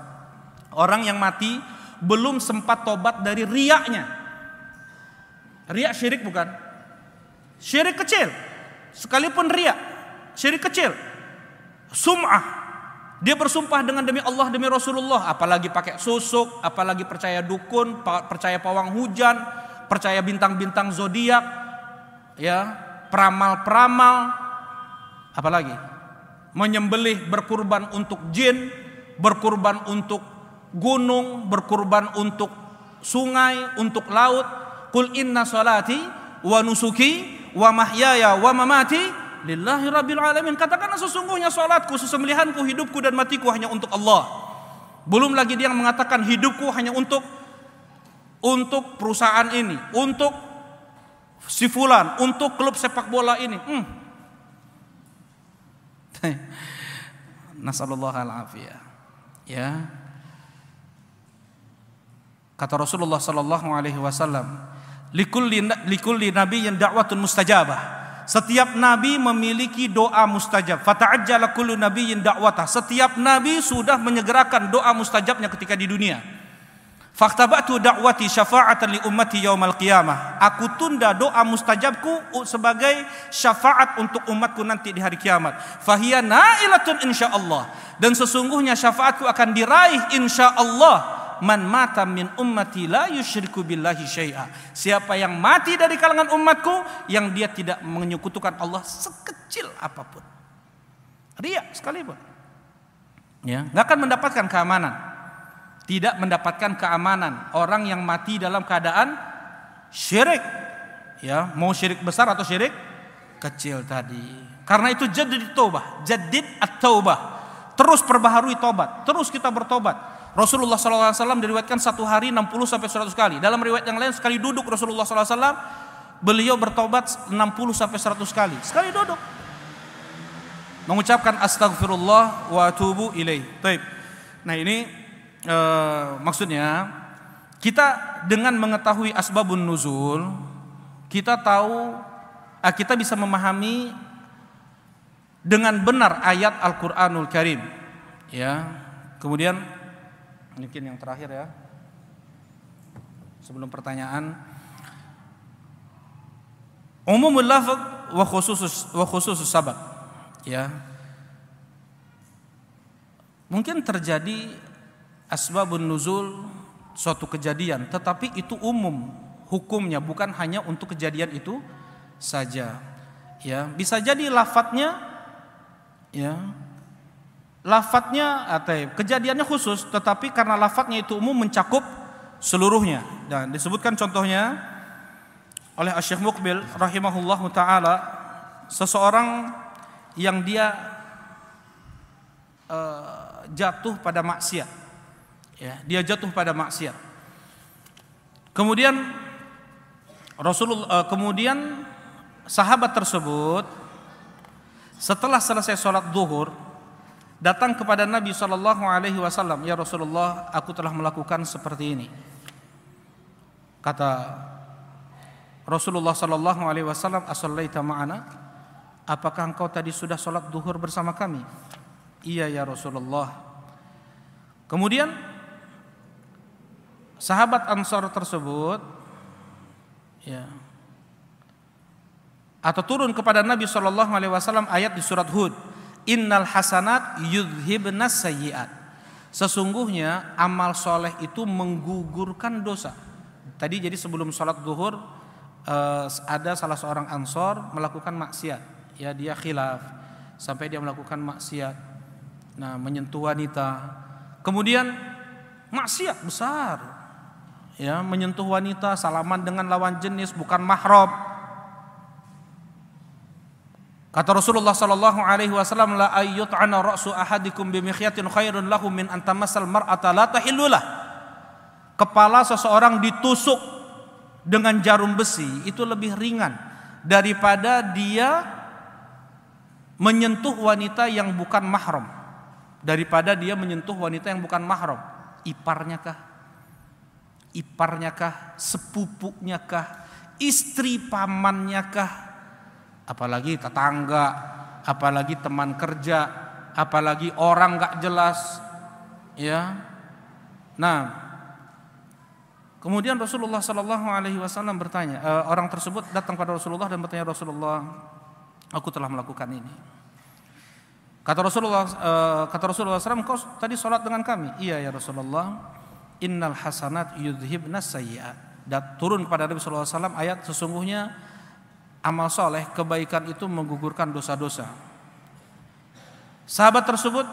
Orang yang mati belum sempat tobat dari riaknya. Riak syirik bukan? Syirik kecil, sekalipun riak, syirik kecil. Sum'ah, dia bersumpah dengan demi Allah, demi Rasulullah, apalagi pakai susuk, apalagi percaya dukun, percaya pawang hujan, percaya bintang-bintang zodiak, ya. Peramal-peramal, apalagi menyembelih, berkurban untuk jin, berkurban untuk gunung, berkurban untuk sungai, untuk laut. Qul inna salati wa nusuki wa mahyaya wa mamati lillahi rabbil alamin. Katakanlah sesungguhnya salatku, sesembelihanku, hidupku dan matiku hanya untuk Allah. Belum lagi dia yang mengatakan hidupku hanya untuk perusahaan ini, untuk si fulan, untuk klub sepak bola ini. Nasallallahu alafiyah. Ya. Kata Rasulullah sallallahu alaihi wasallam, likulli nabiyyin da'watun mustajabah. Setiap nabi memiliki doa mustajab. Fata'ajjala kullu nabiyyin da'watah. Setiap nabi sudah menyegerakan doa mustajabnya ketika di dunia. Faktabatu da'wati syafa'atan li ummati yaumal qiyamah. Aku tunda doa mustajabku sebagai syafaat untuk umatku nanti di hari kiamat. Fahiya na'ilatun insyaallah. Dan sesungguhnya syafaatku akan diraih insyaallah. Man mata min ummati la yusyriku billahi syai'a. Siapa yang mati dari kalangan umatku yang dia tidak menyekutukan Allah sekecil apapun, riya sekalipun, ya, enggak akan mendapatkan keamanan. Tidak mendapatkan keamanan orang yang mati dalam keadaan syirik, ya, mau syirik besar atau syirik kecil tadi. Karena itu jadid at-taubah, terus perbaharui tobat, terus kita bertobat. Rasulullah SAW diriwayatkan satu hari 60 sampai 100 kali. Dalam riwayat yang lain sekali duduk Rasulullah SAW beliau bertobat 60 sampai 100 kali. Sekali duduk mengucapkan astagfirullah wa atubu ilaih. Baik. Nah ini maksudnya kita dengan mengetahui asbabun nuzul, kita tahu, kita bisa memahami dengan benar ayat Al-Qur'anul Karim, ya. Kemudian mungkin yang terakhir ya, sebelum pertanyaan, Umumul lafaz wa khususus sabab. Ya. Mungkin terjadi asbabun nuzul suatu kejadian, tetapi itu umum hukumnya, bukan hanya untuk kejadian itu saja. Ya, bisa jadi lafadznya atau kejadiannya khusus, tetapi karena lafadznya itu umum mencakup seluruhnya. Dan disebutkan contohnya oleh Syekh Muqbil rahimahullahu taala, seseorang yang dia jatuh pada maksiat. Ya, dia jatuh pada maksiat. Kemudian sahabat tersebut setelah selesai sholat zuhur datang kepada Nabi SAW. Ya Rasulullah, aku telah melakukan seperti ini. Kata Rasulullah SAW, asallaita ma'ana? Apakah engkau tadi sudah sholat zuhur bersama kami? Iya ya Rasulullah. Kemudian sahabat Ansar tersebut atau turun kepada Nabi SAW ayat di surat Hud, innal hasanat yudhibnas sayyiat. Sesungguhnya amal soleh itu menggugurkan dosa. Tadi jadi sebelum sholat zuhur ada salah seorang Ansar melakukan maksiat. Ya, dia khilaf sampai dia melakukan maksiat. Nah, menyentuh wanita. Kemudian maksiat besar. Ya, menyentuh wanita, salaman dengan lawan jenis, bukan mahram. Kata Rasulullah sallallahu alaihi wasallam, la ayyut'ana ra'su ahadikum bimikhyatin khairun lahu min an tamassal mar'ata la tahillulah. Kepala seseorang ditusuk dengan jarum besi itu lebih ringan daripada dia menyentuh wanita yang bukan mahram. Daripada dia menyentuh wanita yang bukan mahram. Iparnya kah? Sepupunya kah? Istri pamannya kah? Apalagi tetangga, apalagi teman kerja, apalagi orang gak jelas. Ya. Nah, kemudian Rasulullah SAW bertanya, orang tersebut datang pada Rasulullah dan bertanya, Rasulullah, aku telah melakukan ini. Kata Rasulullah SAW, kau tadi sholat dengan kami? Iya ya Rasulullah. Innal hasanat yudhibnas sayyi'at. Dan turun kepada Nabi SAW ayat, sesungguhnya amal soleh, kebaikan itu menggugurkan dosa-dosa. Sahabat tersebut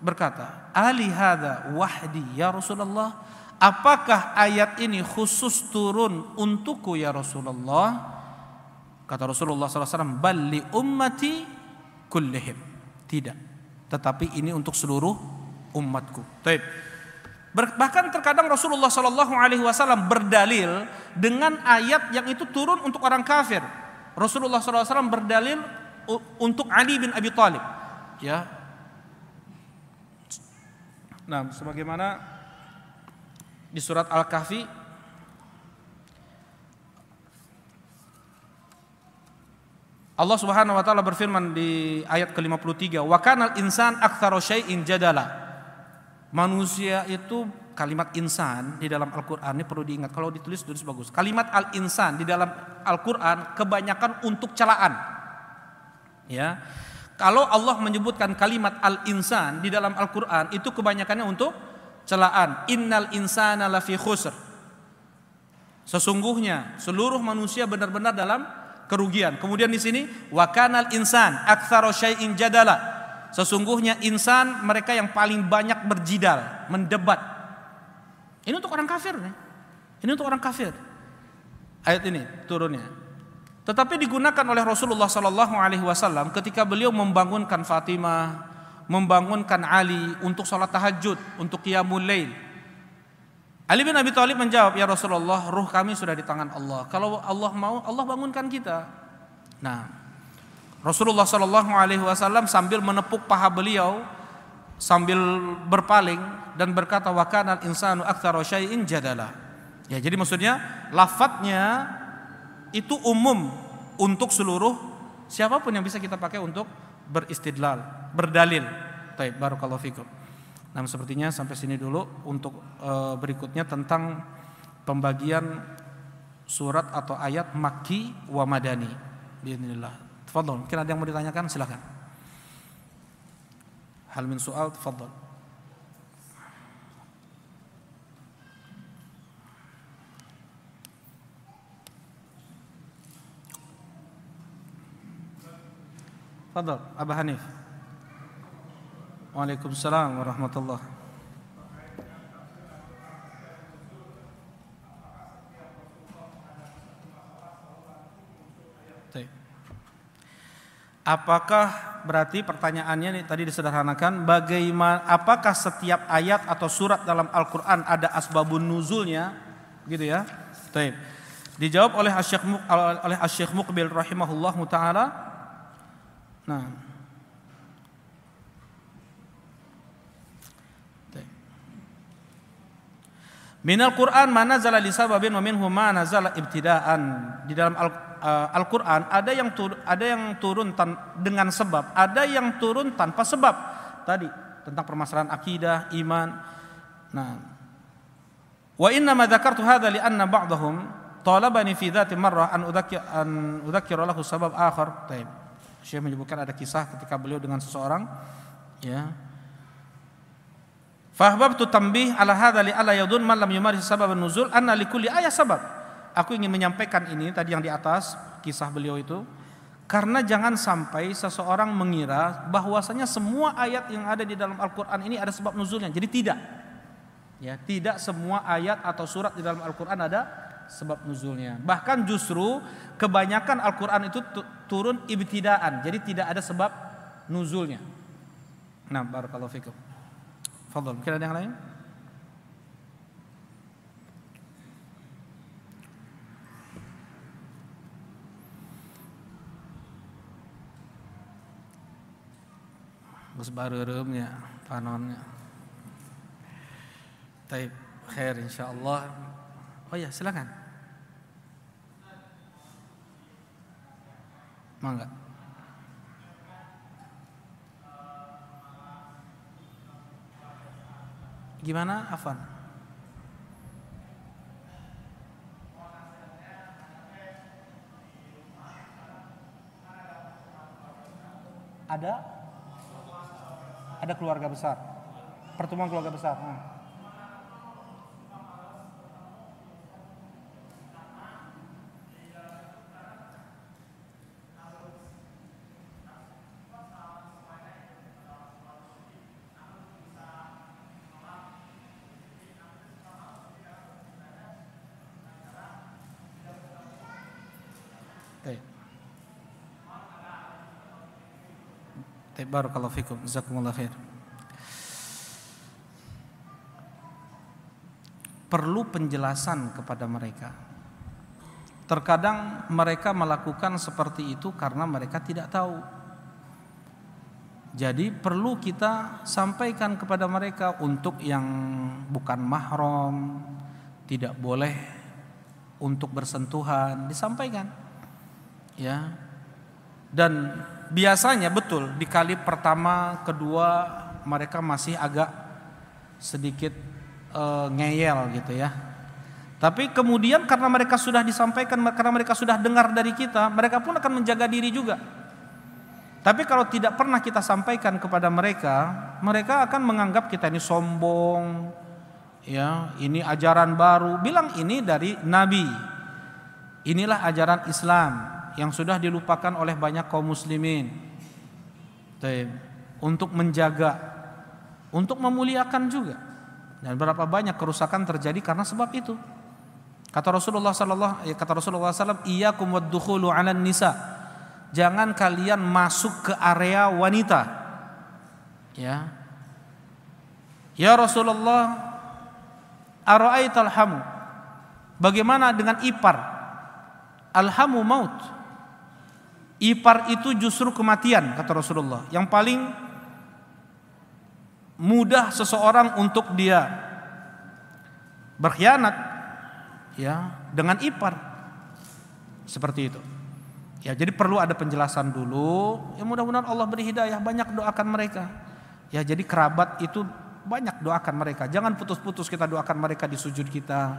berkata, Ali hadza wahdi ya Rasulullah. Apakah ayat ini khusus turun untukku ya Rasulullah? Kata Rasulullah SAW, Balli ummati kullihim. Tidak, tetapi ini untuk seluruh umatku. Baik. Bahkan terkadang Rasulullah SAW berdalil dengan ayat yang itu turun untuk orang kafir. Rasulullah SAW berdalil untuk Ali bin Abi Thalib. Ya. Nah, sebagaimana di surat Al-Kahfi, Allah Subhanahu wa taala berfirman di ayat ke-53, wa kanal insan aktsara syai'in jadala. Manusia itu, kalimat insan di dalam Al-Qur'an ini perlu diingat, kalau ditulis bagus. Kalimat al-insan di dalam Al-Qur'an kebanyakan untuk celaan. Ya. Kalau Allah menyebutkan kalimat al-insan di dalam Al-Qur'an itu kebanyakannya untuk celaan. Innal insana lafi khusr. Sesungguhnya seluruh manusia benar-benar dalam kerugian. Kemudian di sini wa kanal insan aktsara syai'in jadala. Sesungguhnya insan mereka yang paling banyak berjidal, mendebat. Ini untuk orang kafir nih. Ini untuk orang kafir. Ayat ini turunnya. Tetapi digunakan oleh Rasulullah sallallahu alaihi wasallam ketika beliau membangunkan Fatimah, membangunkan Ali untuk salat tahajud, untuk qiyamul lail. Ali bin Abi Thalib menjawab, ya Rasulullah, ruh kami sudah di tangan Allah. Kalau Allah mau, Allah bangunkan kita. Nah, Rasulullah SAW sambil menepuk paha beliau, sambil berpaling dan berkata, wa kanal insanu aktsara syai'in jadala. Ya, jadi maksudnya lafadznya itu umum untuk seluruh siapapun yang bisa kita pakai untuk beristidlal, berdalil. Baik, barakallahu fikum. Nah, sepertinya sampai sini dulu. Untuk berikutnya tentang pembagian surat atau ayat Makki wa Madani. Bismillah. Tafadhol. Mungkin ada yang mau ditanyakan, silakan. Hal min soal, tafadhol. Tafadhol, Aba Hanif. Waalaikumsalam warahmatullahi. Apakah berarti pertanyaannya nih, tadi disederhanakan, bagaimana apakah setiap ayat atau surat dalam Al-Qur'an ada asbabun nuzulnya gitu ya? Baik. Dijawab oleh Asy-Syaikh Muqbil rahimahullahu taala. Nah. Minal Qur'an ma nazala li sababin wa minhu ma nazala ibtidaan. Di dalam Al-Qur'an ada yang turun dengan sebab, ada yang turun tanpa sebab. Tadi tentang permasalahan akidah, iman. Nah, wa inna ma dzakartu hadza li anna ba'dahum talabani fi dzati marrah an udzakkira lahu sabab akhar. Baik. Syekh menyebutkan ada kisah ketika beliau dengan seseorang, ya. Fahbabtu tambih ala hadza li alla yadun man lam yumaris sabab nuzul anna likulli ayat sabab. Aku ingin menyampaikan ini tadi yang di atas kisah beliau itu karena jangan sampai seseorang mengira bahwasanya semua ayat yang ada di dalam Al-Qur'an ini ada sebab nuzulnya. Jadi tidak. Ya, tidak semua ayat atau surat di dalam Al-Qur'an ada sebab nuzulnya. Bahkan justru kebanyakan Al-Qur'an itu turun ibtidaan. Jadi tidak ada sebab nuzulnya. Nah, barakallahu fikum. Fadhol, mungkin ada yang lain? Gus bareureumnya panonnya. Taib, khair insyaallah. Oh ya, silakan. Mangga. Gimana, Afan? Ada keluarga besar, pertemuan keluarga besar. Barakallahu fikum, jazakumullah khair. Perlu penjelasan kepada mereka. Terkadang mereka melakukan seperti itu karena mereka tidak tahu. Jadi perlu kita sampaikan kepada mereka untuk yang bukan mahram, tidak boleh untuk bersentuhan, disampaikan. Ya. Dan biasanya betul di kali pertama, kedua mereka masih agak sedikit ngeyel gitu ya. Tapi kemudian karena mereka sudah disampaikan, karena mereka sudah dengar dari kita, mereka pun akan menjaga diri juga. Tapi kalau tidak pernah kita sampaikan kepada mereka, mereka akan menganggap kita ini sombong, ya, ini ajaran baru. Bilang ini dari Nabi. Inilah ajaran Islam yang sudah dilupakan oleh banyak kaum muslimin. Untuk menjaga, untuk memuliakan juga. Dan berapa banyak kerusakan terjadi karena sebab itu. Kata Rasulullah SAW, iyyakum waddukhulu 'alan nisa. Jangan kalian masuk ke area wanita. Ya. Ya Rasulullah, ara'aital hamu? Bagaimana dengan ipar? Alhamu maut. Ipar itu justru kematian, kata Rasulullah. Yang paling mudah seseorang untuk dia berkhianat, ya, dengan ipar. Seperti itu. Ya, jadi perlu ada penjelasan dulu. Ya, mudah-mudahan Allah beri hidayah, banyak doakan mereka. Ya, jadi kerabat itu banyak doakan mereka. Jangan putus-putus kita doakan mereka di sujud kita.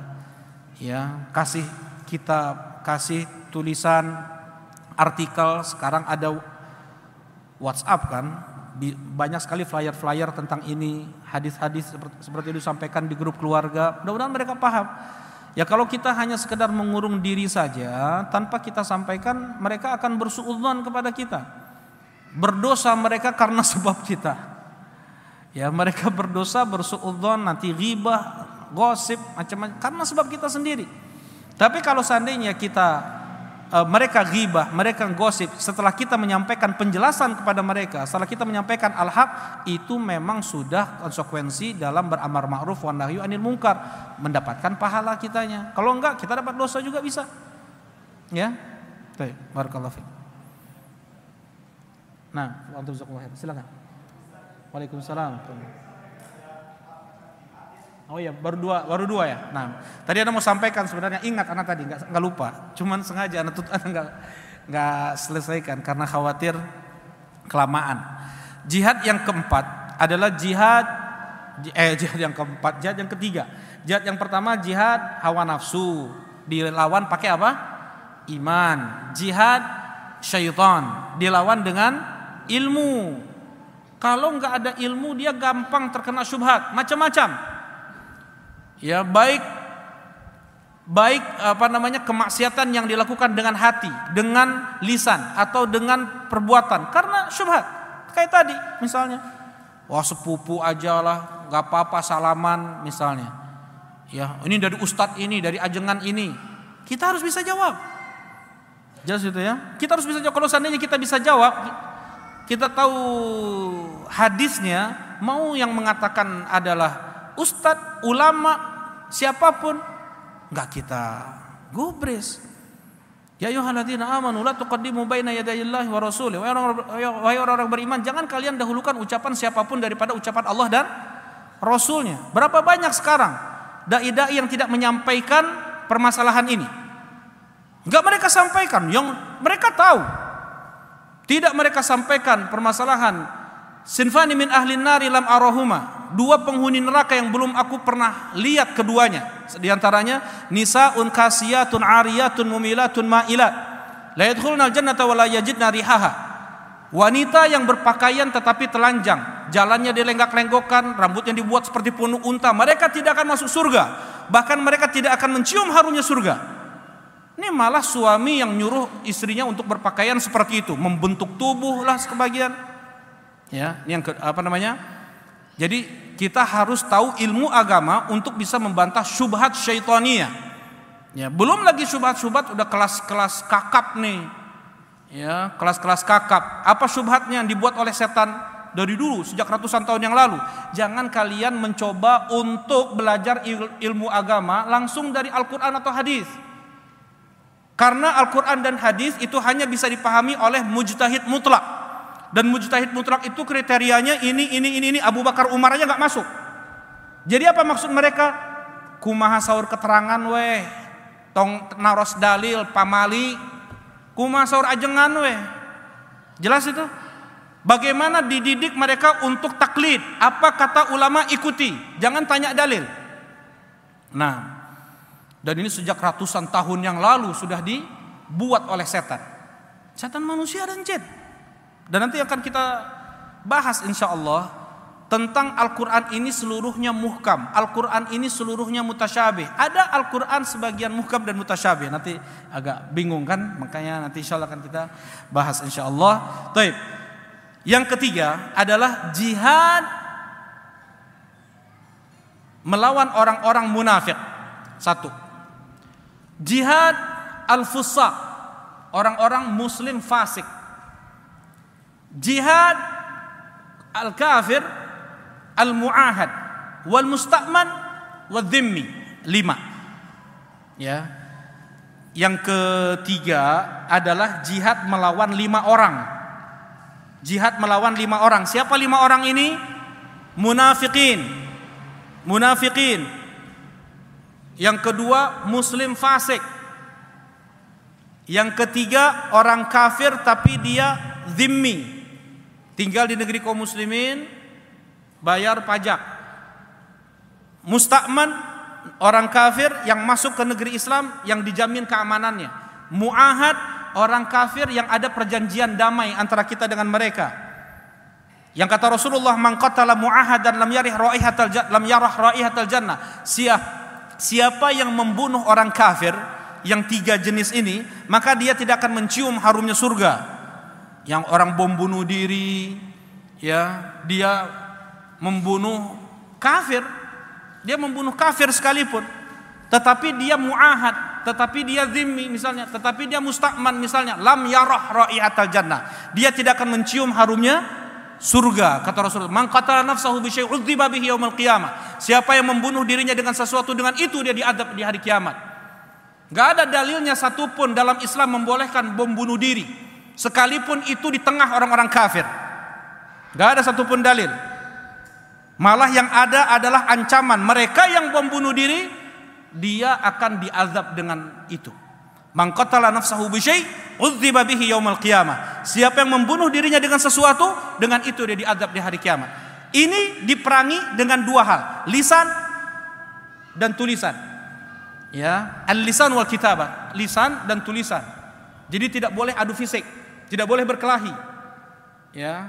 Ya, kasih kita kasih tulisan, artikel, sekarang ada WhatsApp kan, banyak sekali flyer-flyer tentang ini, hadis-hadis seperti itu disampaikan di grup keluarga. Mudah-mudahan mereka paham. Ya kalau kita hanya sekedar mengurung diri saja tanpa kita sampaikan, mereka akan bersuudzon kepada kita. Berdosa mereka karena sebab kita. Ya mereka berdosa, bersuudzon, nanti ghibah, gosip, macam-macam karena sebab kita sendiri. Tapi kalau seandainya mereka ghibah, mereka gosip, setelah kita menyampaikan penjelasan kepada mereka, setelah kita menyampaikan al-haq, itu memang sudah konsekuensi dalam beramar ma'ruf wa nahyu anil munkar, mendapatkan pahala kitanya. Kalau enggak, kita dapat dosa juga bisa. Ya. Baik, barakallahu fiik. Nah, antum jazakumullah khair. Silakan. Waalaikumsalam. Oh iya, baru dua ya. Nah, tadi Anda mau sampaikan sebenarnya, ingat Anda tadi nggak lupa, cuman sengaja Anda nggak selesaikan karena khawatir kelamaan. Jihad yang keempat adalah jihad yang ketiga. Jihad yang pertama jihad hawa nafsu, dilawan pakai apa? Iman. Jihad syaitan, dilawan dengan ilmu. Kalau nggak ada ilmu dia gampang terkena syubhat, macam-macam. Ya baik kemaksiatan yang dilakukan dengan hati, dengan lisan atau dengan perbuatan karena syubhat. Kayak tadi misalnya, wah sepupu aja lah, nggak apa-apa salaman misalnya. Ya ini dari ustadz ini, dari ajengan ini, kita harus bisa jawab. Jelas itu ya. Kita harus bisa jawab. Kalau seandainya kita bisa jawab, kita tahu hadisnya, mau yang mengatakan adalah ustadz, ulama, siapapun, enggak kita gubris. Ya ayyuhalladzina amanu la tuqaddimu baina yadayillahi wa rasulih. Wahai orang-orang beriman, jangan kalian dahulukan ucapan siapapun daripada ucapan Allah dan Rasulnya. Berapa banyak sekarang dai-dai yang tidak menyampaikan permasalahan ini? Enggak mereka sampaikan, yang mereka tahu. Tidak mereka sampaikan permasalahan sinfani min ahlin nari lam arahuma, dua penghuni neraka yang belum aku pernah lihat keduanya. Di antaranya nisaun kasiyatun ariyatun mumilatun ma'ilat la yadkhulunal jannata wa la yajidna rihaha. Wanita yang berpakaian tetapi telanjang, jalannya dilenggak-lenggokkan, rambutnya dibuat seperti punuk unta, mereka tidak akan masuk surga. Bahkan mereka tidak akan mencium harumnya surga. Ini malah suami yang nyuruh istrinya untuk berpakaian seperti itu, membentuk tubuh lah sebagian. Ya, ini yang jadi kita harus tahu ilmu agama untuk bisa membantah syubhat syaitaniyah. Ya, belum lagi syubhat-syubhat udah kelas-kelas kakap nih. Ya, kelas-kelas kakap. Apa syubhatnya yang dibuat oleh setan dari dulu sejak ratusan tahun yang lalu? Jangan kalian mencoba untuk belajar ilmu agama langsung dari Al-Qur'an atau hadis. Karena Al-Qur'an dan hadis itu hanya bisa dipahami oleh mujtahid mutlak. Dan mujtahid mutlak itu kriterianya ini Abu Bakar Umar aja nggak masuk. Jadi apa maksud mereka? Kumaha saur keterangan weh, tong naros dalil pamali, kumaha saur ajengan weh. Jelas itu? Bagaimana dididik mereka untuk taklid? Apa kata ulama ikuti, jangan tanya dalil. Nah, dan ini sejak ratusan tahun yang lalu sudah dibuat oleh setan. Setan manusia dan jin. Dan nanti akan kita bahas insya Allah tentang Al-Quran ini seluruhnya muhkam, Al-Quran ini seluruhnya mutasyabih. Ada Al-Quran sebagian muhkam dan mutasyabih. Nanti agak bingung kan, makanya nanti insya Allah akan kita bahas insya Allah. Taib. Yang ketiga adalah jihad melawan orang-orang munafik. Satu, jihad al-fusaq, orang-orang muslim fasik. Jihad al-kafir, al-mu'ahad, wal musta'man, wal dhimmi. 5. Ya. Yang ketiga adalah jihad melawan 5 orang. Jihad melawan 5 orang. Siapa 5 orang ini? Munafikin. Munafikin. Yang kedua muslim fasik. Yang ketiga orang kafir tapi dia dhimmi, tinggal di negeri kaum muslimin, bayar pajak. Musta'man orang kafir yang masuk ke negeri Islam yang dijamin keamanannya. Mu'ahad, orang kafir yang ada perjanjian damai antara kita dengan mereka. Yang kata Rasulullah, man qatala mu'ahadan lam yarah raihatal jannah. Siapa yang membunuh orang kafir yang 3 jenis ini, maka dia tidak akan mencium harumnya surga. Yang orang bom bunuh diri, ya, dia membunuh kafir, dia membunuh kafir sekalipun, tetapi dia mu'ahad, tetapi dia zimmi misalnya, tetapi dia musta'man misalnya, lam yarah raihatal jannah, dia tidak akan mencium harumnya surga. Kata Rasulullah, man qatala nafsahu bi syai'in udziba bihi yaumil qiyamah. Siapa yang membunuh dirinya dengan sesuatu, dengan itu dia diadab di hari kiamat. Gak ada dalilnya satupun dalam Islam membolehkan bom bunuh diri, sekalipun itu di tengah orang-orang kafir. Gak ada satupun dalil. Malah yang ada adalah ancaman, mereka yang bom bunuh diri, dia akan diazab dengan itu. Man qatala nafsahu bi syai' udziba bihi yaumil qiyamah. Siapa yang membunuh dirinya dengan sesuatu, dengan itu dia diazab di hari kiamat. Ini diperangi dengan 2 hal, lisan dan tulisan. Ya, al-lisan wal kitabah, lisan dan tulisan. Jadi tidak boleh adu fisik, tidak boleh berkelahi. Ya,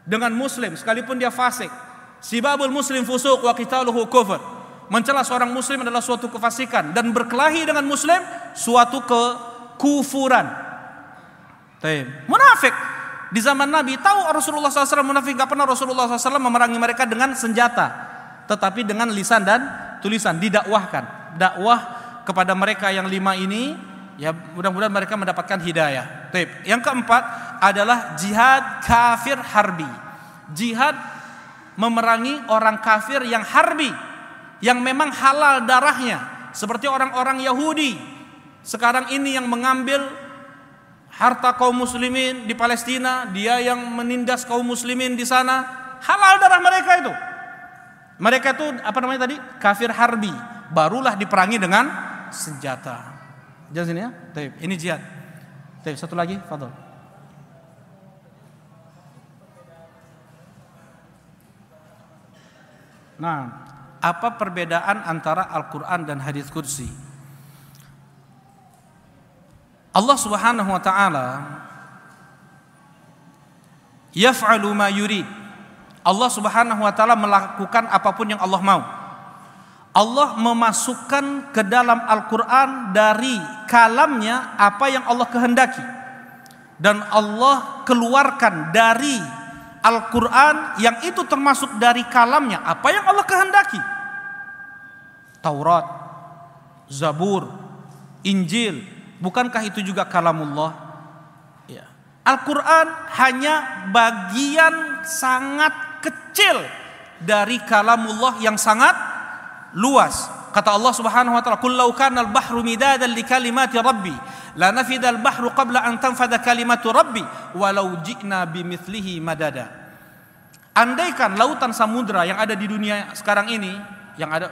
dengan muslim sekalipun dia fasik. Sibabul muslim fusuq wa qitaluhu kufur. Mencela seorang muslim adalah suatu kefasikan, dan berkelahi dengan muslim suatu kekufuran. Munafik di zaman Nabi, tahu Rasulullah SAW munafik, gak pernah Rasulullah SAW memerangi mereka dengan senjata, tetapi dengan lisan dan tulisan, didakwahkan. Dakwah kepada mereka yang 5 ini, ya mudah-mudahan mereka mendapatkan hidayah. Yang keempat adalah jihad kafir harbi. Jihad memerangi orang kafir yang harbi, yang memang halal darahnya, seperti orang-orang Yahudi sekarang ini yang mengambil harta kaum muslimin di Palestina, dia yang menindas kaum muslimin di sana, halal darah mereka itu. Mereka itu apa namanya tadi? Kafir harbi, barulah diperangi dengan senjata. Jangan sini ya. Ini jihad. Satu lagi, fadhol. Nah, apa perbedaan antara Al-Quran dan hadis qudsi? Allah Subhanahu wa ta'ala yaf'alu ma yurid. Allah Subhanahu wa ta'ala melakukan apapun yang Allah mau. Allah memasukkan ke dalam Al-Quran dari kalamnya apa yang Allah kehendaki, dan Allah keluarkan dari Al-Quran yang itu termasuk dari kalamnya apa yang Allah kehendaki. Taurat, Zabur, Injil, bukankah itu juga kalamullah? Ya. Al-Quran hanya bagian sangat kecil dari kalamullah yang sangat luas. Kata Allah Subhanahu wa ta'ala, "Qul law kana al-bahru midadan li kalimati rabbi la nafida al-bahru qabla an tanfada kalimatu rabbi walau ji'na bimithlihi madada." Andaikan lautan samudra yang ada di dunia sekarang ini, yang ada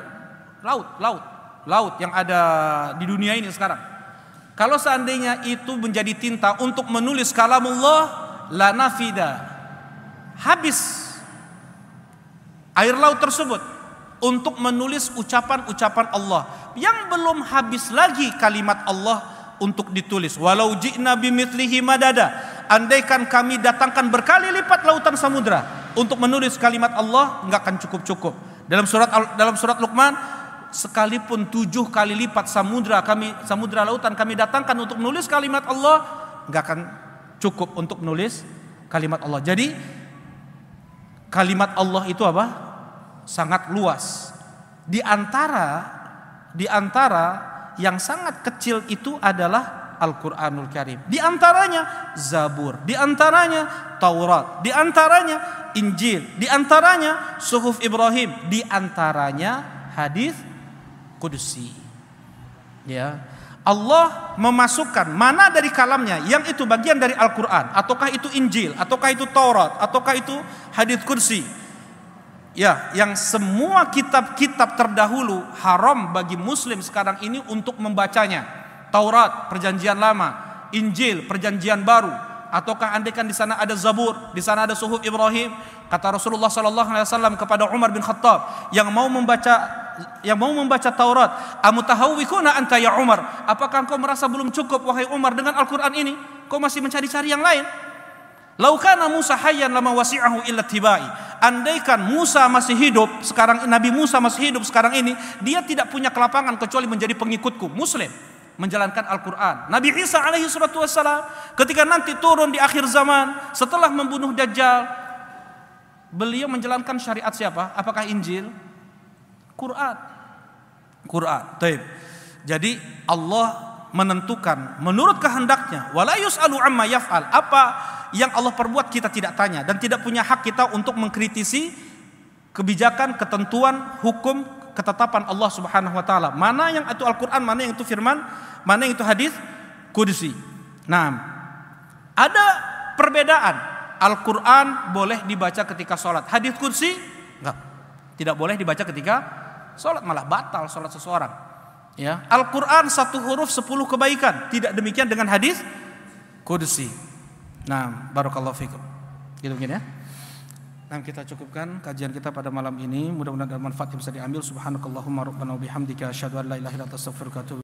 laut yang ada di dunia ini sekarang, kalau seandainya itu menjadi tinta untuk menulis kalamullah, la nafida, habis air laut tersebut untuk menulis ucapan-ucapan Allah yang belum habis lagi kalimat Allah untuk ditulis. Walau ji'na bimithlihi madada, andaikan kami datangkan berkali lipat lautan samudra untuk menulis kalimat Allah, enggak akan cukup-cukup. Dalam surat Luqman, sekalipun 7 kali lipat samudra lautan kami datangkan untuk menulis kalimat Allah, enggak akan cukup untuk menulis kalimat Allah. Jadi kalimat Allah itu apa? Sangat luas. Di antara yang sangat kecil itu adalah Al-Quranul Karim. Di antaranya Zabur, di antaranya Taurat, di antaranya Injil, di antaranya Suhuf Ibrahim, di antaranya hadis Qudsi. Ya. Allah memasukkan mana dari kalamnya yang itu bagian dari Al-Quran, ataukah itu Injil, ataukah itu Taurat, ataukah itu hadis Qudsi. Ya, yang semua kitab-kitab terdahulu haram bagi muslim sekarang ini untuk membacanya. Taurat, perjanjian lama, Injil, perjanjian baru, ataukah andaikan di sana ada Zabur, di sana ada suhuf Ibrahim? Kata Rasulullah sallallahu alaihi wasallam kepada Umar bin Khattab yang mau membaca Taurat, amutahawwikuna anta ya Umar? Apakah engkau merasa belum cukup wahai Umar dengan Al-Qur'an ini? Kau masih mencari-cari yang lain? Laukana Musa hayyan lama wasi'ahu illa tibai. Andaikan Musa masih hidup sekarang, Nabi Musa masih hidup sekarang ini, dia tidak punya kelapangan kecuali menjadi pengikutku, muslim, menjalankan Al-Quran. Nabi Isa alaihi salatu wassalam ketika nanti turun di akhir zaman setelah membunuh Dajjal, beliau menjalankan syariat siapa? Apakah Injil? Quran. Taib. Jadi Allah menentukan menurut kehendaknya, wala yus'alu amma yaf'al. Apa yang Allah perbuat kita tidak tanya, dan tidak punya hak kita untuk mengkritisi kebijakan, ketentuan, hukum, ketetapan Allah Subhanahu wa taala. Mana yang itu Al-Qur'an, mana yang itu firman, mana yang itu hadis qudsi. Nah, ada perbedaan. Al-Qur'an boleh dibaca ketika sholat, hadis qudsi enggak. Tidak boleh dibaca ketika sholat, malah batal sholat seseorang. Ya, Al-Qur'an 1 huruf 10 kebaikan. Tidak demikian dengan hadis qudsi. Nah, barakallahu fikum. Gitu mungkin ya. Nah, kita cukupkan kajian kita pada malam ini. Mudah-mudahan ada manfaat yang bisa diambil. Subhanakallahumma rabbana wa bihamdika asyhadu an la ilaha illa anta astaghfiruka wa atubu